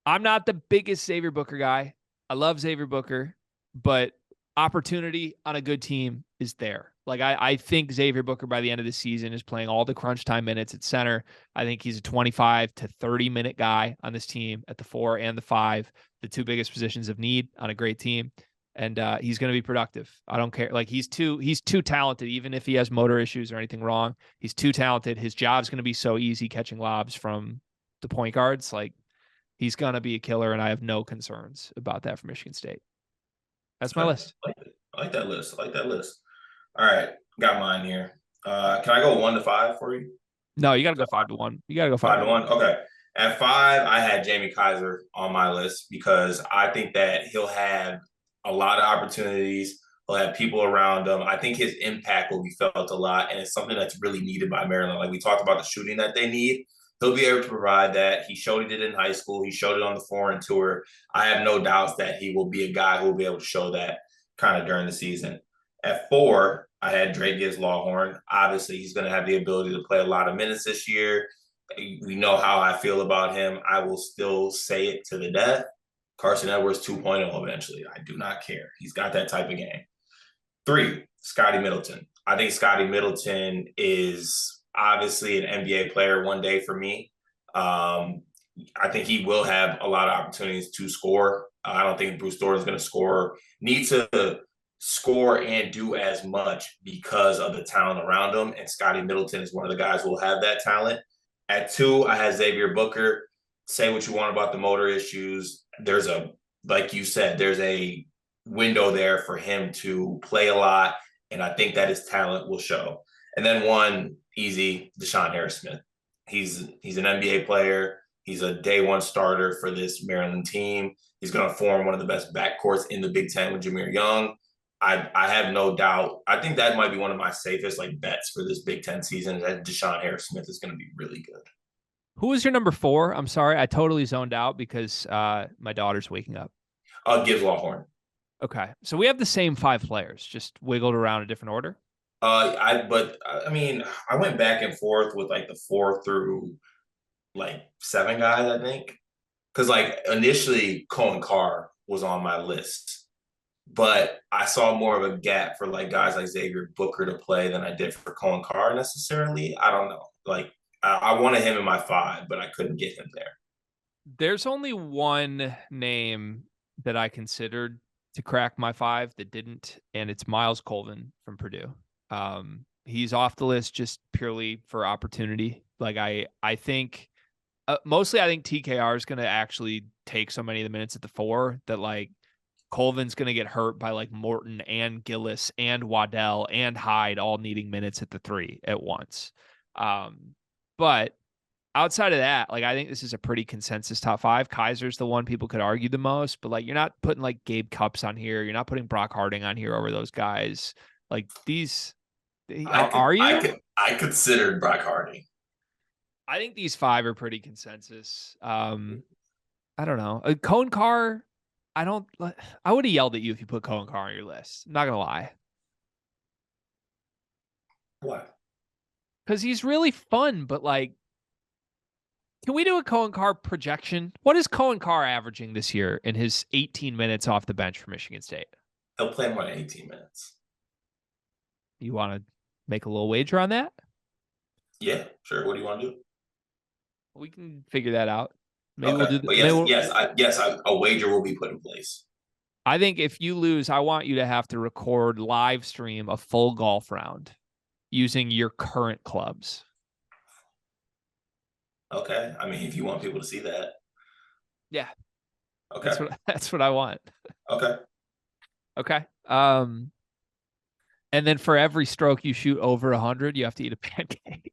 not the biggest Xavier Booker guy. I love Xavier Booker, but opportunity on a good team is there. Like I think Xavier Booker by the end of the season is playing all the crunch time minutes at center. I think he's a 25 to 30 minute guy on this team at the 4 and the 5, the 2 biggest positions of need on a great team. And he's going to be productive. I don't care. Like he's too talented, even if he has motor issues or anything wrong. He's too talented. His job's going to be so easy catching lobs from the point guards. Like he's going to be a killer, and I have no concerns about that for Michigan State. That's my list. I like that list. All right, got mine here. Can I go 1 to 5 for you? No, you got to go 5 to 1. You got to go 5 to 1. Okay. At 5, I had Jamie Kaiser on my list because I think that he'll have a lot of opportunities. He'll have people around him. I think his impact will be felt a lot, and it's something that's really needed by Maryland. Like we talked about the shooting that they need. He'll be able to provide that. He showed it in high school. He showed it on the foreign tour. I have no doubts that he will be a guy who will be able to show that kind of during the season. At 4, I had Dre Gibbs Lawhorn. Obviously, he's going to have the ability to play a lot of minutes this year. We know how I feel about him. I will still say it to the death. Carson Edwards 2.0 eventually. I do not care. He's got that type of game. 3, Scotty Middleton. I think Scotty Middleton is obviously an NBA player one day for me. I think he will have a lot of opportunities to score. I don't think Bruce Thornton is going to need to score and do as much because of the talent around him. And Scotty Middleton is one of the guys who will have that talent. At 2, I had Xavier Booker. Say what you want about the motor issues. Like you said, there's a window there for him to play a lot. And I think that his talent will show. And then 1, easy, Deshaun Harris-Smith. He's an NBA player. He's a day 1 starter for this Maryland team. He's going to form one of the best backcourts in the Big Ten with Jameer Young. I have no doubt. I think that might be one of my safest bets for this Big Ten season. That Deshaun Harris-Smith is going to be really good. Who was your number 4? I'm sorry, I totally zoned out because my daughter's waking up. Gibbs Lawhorn. Okay, so we have the same 5 players, just wiggled around a different order. I mean, I went back and forth with like the 4 through like 7 guys, I think. Because like initially Cohen Carr was on my list, but I saw more of a gap for like guys like Xavier Booker to play than I did for Cohen Carr necessarily. I don't know. Like I wanted him in my 5, but I couldn't get him there. There's only one name that I considered to crack my 5 that didn't, and it's Miles Colvin from Purdue. He's off the list just purely for opportunity. Like I think mostly I think TKR is going to actually take so many of the minutes at the 4 that like Colvin's going to get hurt by like Morton and Gillis and Waddell and Hyde all needing minutes at the 3 at once. But outside of that, like I think this is a pretty consensus top 5. Kaiser's the one people could argue the most, but like you're not putting like Gabe Cups on here. You're not putting Brock Harding on here over those guys. Like these, are you? I considered Brock Harding. I think these 5 are pretty consensus. I don't know. Cohen Carr, I would have yelled at you if you put Cohen Carr on your list. I'm not gonna lie. What? Because he's really fun, but like, can we do a Cohen Carr projection? What is Cohen Carr averaging this year in his 18 minutes off the bench for Michigan State? He'll play more than 18 minutes. You want to make a little wager on that? Yeah, sure. What do you want to do? We can figure that out. Maybe we'll do that. But yes, a wager will be put in place. I think if you lose, I want you to have to record live stream a full golf round using your current clubs. Okay. I mean, if you want people to see that. Yeah. Okay. That's what I want. Okay. Okay. And then for every stroke you shoot over 100, you have to eat a pancake.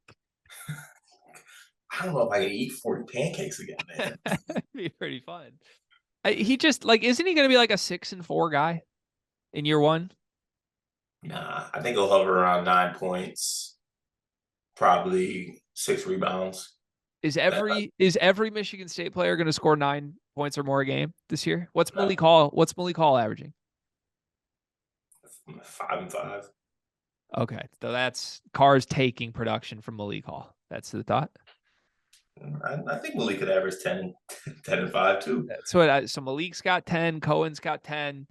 I don't know if I can eat 40 pancakes again, man. That'd be pretty fun. He just like, isn't he going to be like a 6-4 guy in year 1? Nah, I think he'll hover around 9 points, probably 6 rebounds. Is every Michigan State player going to score 9 points or more a game this year? What's Malik Hall averaging? 5 and 5. Okay, so that's Carr's taking production from Malik Hall. That's the thought. I think Malik could average 10 and 5 too. So Malik's got 10, Cohen's got 10,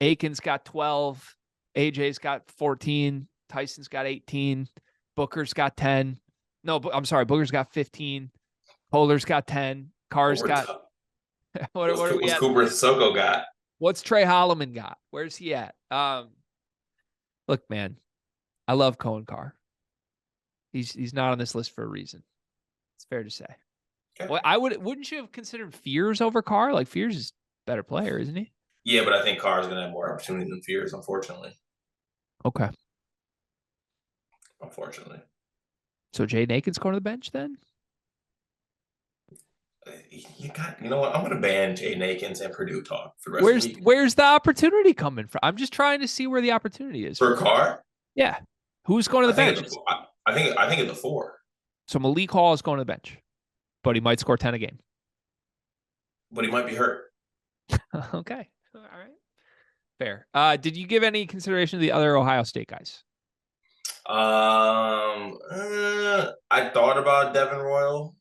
Aiken's got 12, AJ's got 14, Tyson's got 18, Booker's got 10. No, I'm sorry, Booker's got 15, Polar's got 10, Carr's got. What are we at? What's Cooper Sissoko got? What's Trey Holloman got? Where's he at? Look, man, I love Cohen Carr. He's not on this list for a reason. It's fair to say. Okay. Well, wouldn't you have considered Fears over Carr? Like Fears is a better player, isn't he? Yeah, but I think Carr is going to have more opportunity than Fears, unfortunately. Okay. Unfortunately. So Jay Nakin's going to the bench then? You know what? I'm going to ban Jay Nakins and Purdue talk for the rest of the week. Where's the opportunity coming from? I'm just trying to see where the opportunity is. For Carr? Yeah. Who's going to the bench? I think at the 4. So Malik Hall is going to the bench, but he might score 10 a game. But he might be hurt. Okay. All right. Fair. Did you give any consideration to the other Ohio State guys? I thought about Devin Royal.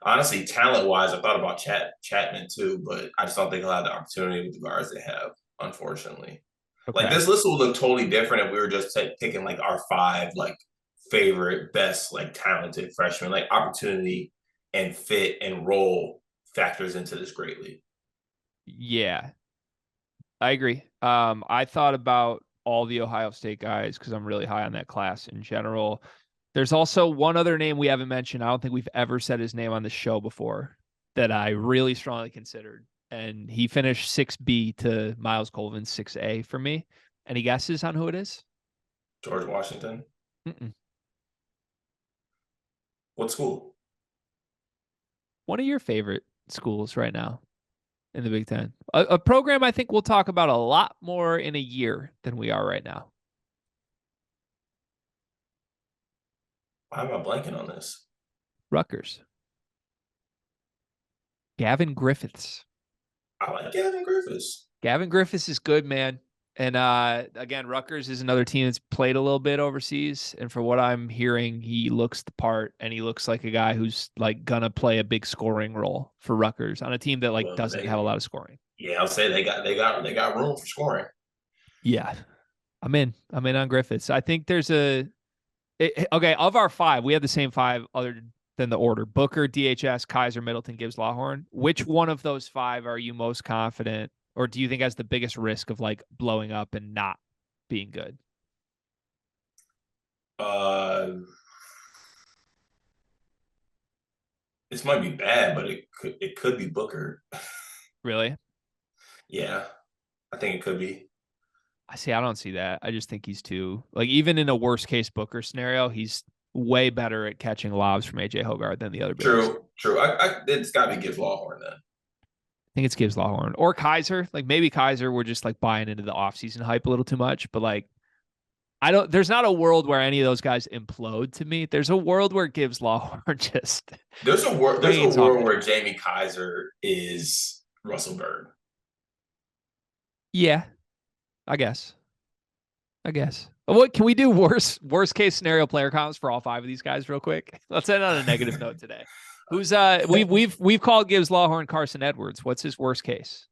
Honestly, talent-wise, I thought about Chapman too, but I just don't think he'll have the opportunity with the guards they have, unfortunately. Okay. Like this list will look totally different if we were just picking like our 5 like favorite, best, like talented freshmen. Like opportunity and fit and role factors into this greatly. Yeah, I agree. I thought about all the Ohio State guys because I'm really high on that class in general. There's also one other name we haven't mentioned. I don't think we've ever said his name on the show before that I really strongly considered. And he finished 6B to Miles Colvin's 6A for me. Any guesses on who it is? George Washington. Mm-mm. What school? One of your favorite schools right now in the Big Ten. A program I think we'll talk about a lot more in a year than we are right now. Why am I blanking on this? Rutgers. Gavin Griffiths. I like Gavin Griffiths. Gavin Griffiths is good, man. And again, Rutgers is another team that's played a little bit overseas. And for what I'm hearing, he looks the part, and he looks like a guy who's like gonna play a big scoring role for Rutgers on a team that like Well, doesn't have a lot of scoring. yeah, I'll say they got room for scoring. Yeah, I'm in. I'm in on Griffiths. I think there's okay, of our five, we have the same five other than the order: Booker, DHS, Kaiser, Middleton, Gibbs, Lawhorn. Which one of those five are you most confident, or do you think has the biggest risk of like blowing up and not being good? Uh, this might be bad, but it could be Booker. Really? Yeah, I think it could be. I see. I don't see that. I just think he's too like even in a worst case Booker scenario, he's way better at catching lobs from AJ Hogarth than the other bigs. True. It's got to be Gibbs Lawhorn then. I think it's Gibbs Lawhorn or Kaiser. Like maybe Kaiser, we're just like buying into the offseason hype a little too much, but like there's not a world where any of those guys implode to me. There's a world where Gibbs Lawhorn just There's a world where Jamie Kaiser is Russell Bird. Yeah, I guess. What can we do worst case scenario player comps for all five of these guys real quick? Let's end on a negative note today. Who's we've called Gibbs Lawhorn Carson Edwards. What's his worst case?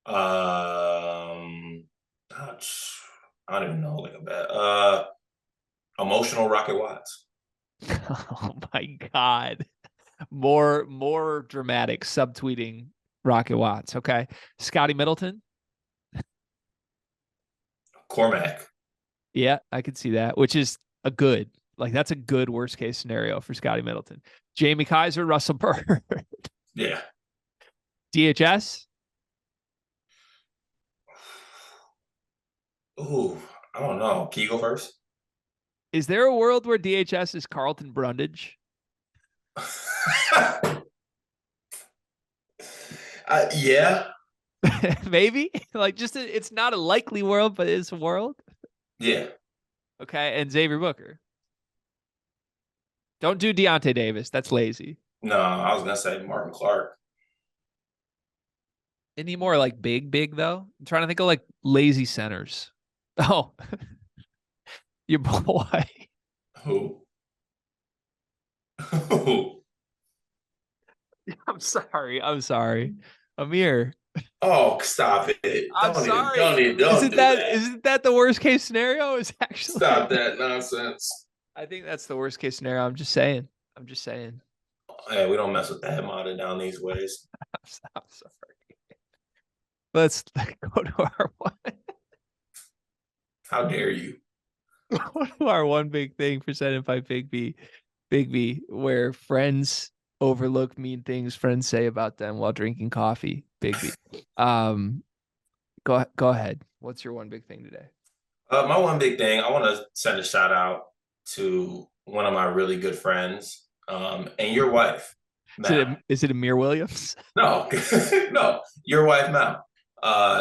I don't even know, like a bad emotional Rocket Watts. Oh my God. More dramatic subtweeting Rocket Watts. Okay. Scotty Middleton. Cormac. Yeah, I could see that, which is that's a good worst case scenario for Scotty Middleton. Jamie Kaiser, Russell Bird. Yeah. DHS. Ooh, I don't know. Can you go first? Is there a world where DHS is Carlton Brundage? Yeah. Maybe. Like it's not a likely world, but it's a world. Yeah. Okay, and Xavier Booker. Don't do Deontay Davis. That's lazy. No, I was gonna say Martin Clark. Any more like big though? I'm trying to think of like lazy centers. Oh, your boy. Who? Who? I'm sorry. Amir. Oh, stop it! I'm sorry. Don't do that. Isn't that the worst case scenario? Is actually Stop that nonsense. I think that's the worst case scenario. I'm just saying. Hey, we don't mess with the head modded down these ways. I'm sorry. Let's go to our one. How dare you? Go to our one big thing presented by Big B, where friends overlook mean things friends say about them while drinking coffee. Big B. Go ahead. What's your one big thing today? My one big thing, I want to send a shout out to one of my really good friends, and your wife. Is it Amir Williams? No, no, your wife Mal.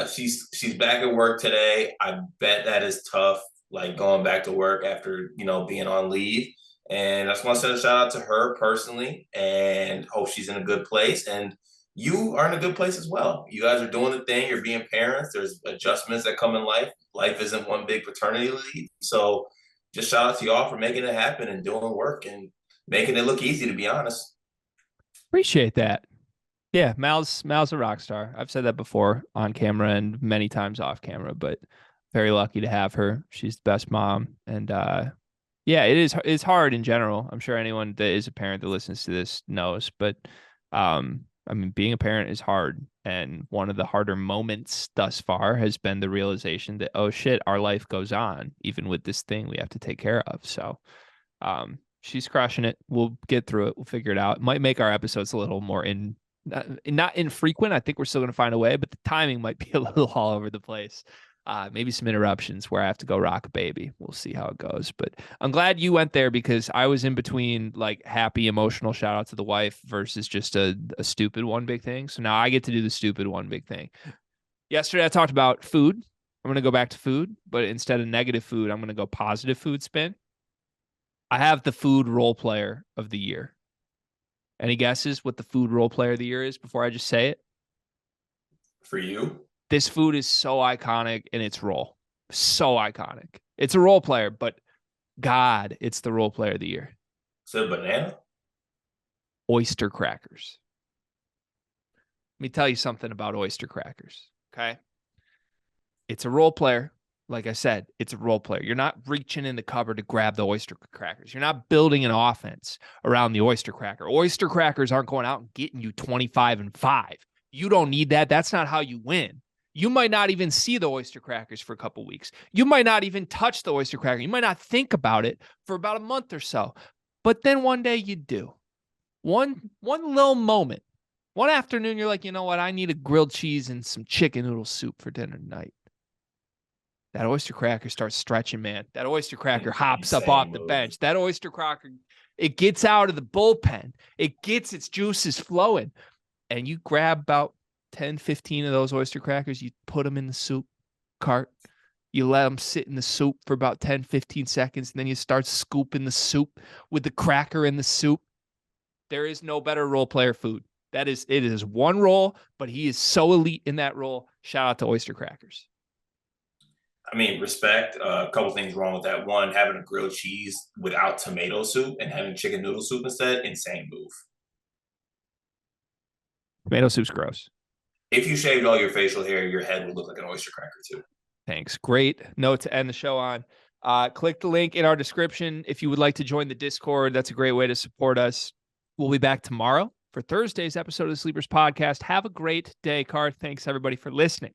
She's back at work today. I bet that is tough, like going back to work after being on leave. And I just want to send a shout out to her personally, and hope she's in a good place. And you are in a good place as well. You guys are doing the thing. You're being parents. There's adjustments that come in life. Life isn't one big paternity leave. So just shout out to y'all for making it happen and doing work and making it look easy, to be honest. Appreciate that. Yeah, Mal's a rock star. I've said that before on camera and many times off camera, but very lucky to have her. She's the best mom. And yeah, it's hard in general. I'm sure anyone that is a parent that listens to this knows, but I mean, being a parent is hard. And one of the harder moments thus far has been the realization that, oh shit, our life goes on, even with this thing we have to take care of. So she's crushing it. We'll get through it. We'll figure it out. It might make our episodes a little more not infrequent. I think we're still going to find a way, but the timing might be a little all over the place. Maybe some interruptions where I have to go rock a baby. We'll see how it goes. But I'm glad you went there because I was in between like happy, emotional shout out to the wife versus just a stupid one big thing. So now I get to do the stupid one big thing. Yesterday I talked about food. I'm going to go back to food, but instead of negative food, I'm going to go positive food spin. I have the food role player of the year. Any guesses what the food role player of the year is before I just say it? For you? This food is so iconic in its role. So iconic. It's a role player, but God, it's the role player of the year. Is it a banana? Oyster crackers. Let me tell you something about oyster crackers, okay? It's a role player. Like I said, it's a role player. You're not reaching in the cupboard to grab the oyster crackers. You're not building an offense around the oyster cracker. Oyster crackers aren't going out and getting you 25-5. You don't need that. That's not how you win. You might not even see the oyster crackers for a couple weeks. You might not even touch the oyster cracker. You might not think about it for about a month or so. But then one day you do. One little moment. One afternoon, you're like, you know what? I need a grilled cheese and some chicken noodle soup for dinner tonight. That oyster cracker starts stretching, man. That oyster cracker hops up off the bench. That oyster cracker, it gets out of the bullpen. It gets its juices flowing. And you grab about 10, 15 of those oyster crackers. You put them in the soup cart. You let them sit in the soup for about 10, 15 seconds. And then you start scooping the soup with the cracker in the soup. There is no better role player food. It is one role, but he is so elite in that role. Shout out to oyster crackers. I mean, respect. A couple things wrong with that. One, having a grilled cheese without tomato soup and having chicken noodle soup instead, insane move. Tomato soup's gross. If you shaved all your facial hair, your head would look like an oyster cracker too. Thanks. Great note to end the show on. Click the link in our description if you would like to join the Discord. That's a great way to support us. We'll be back tomorrow for Thursday's episode of the Sleepers Podcast. Have a great day, Car. Thanks, everybody, for listening.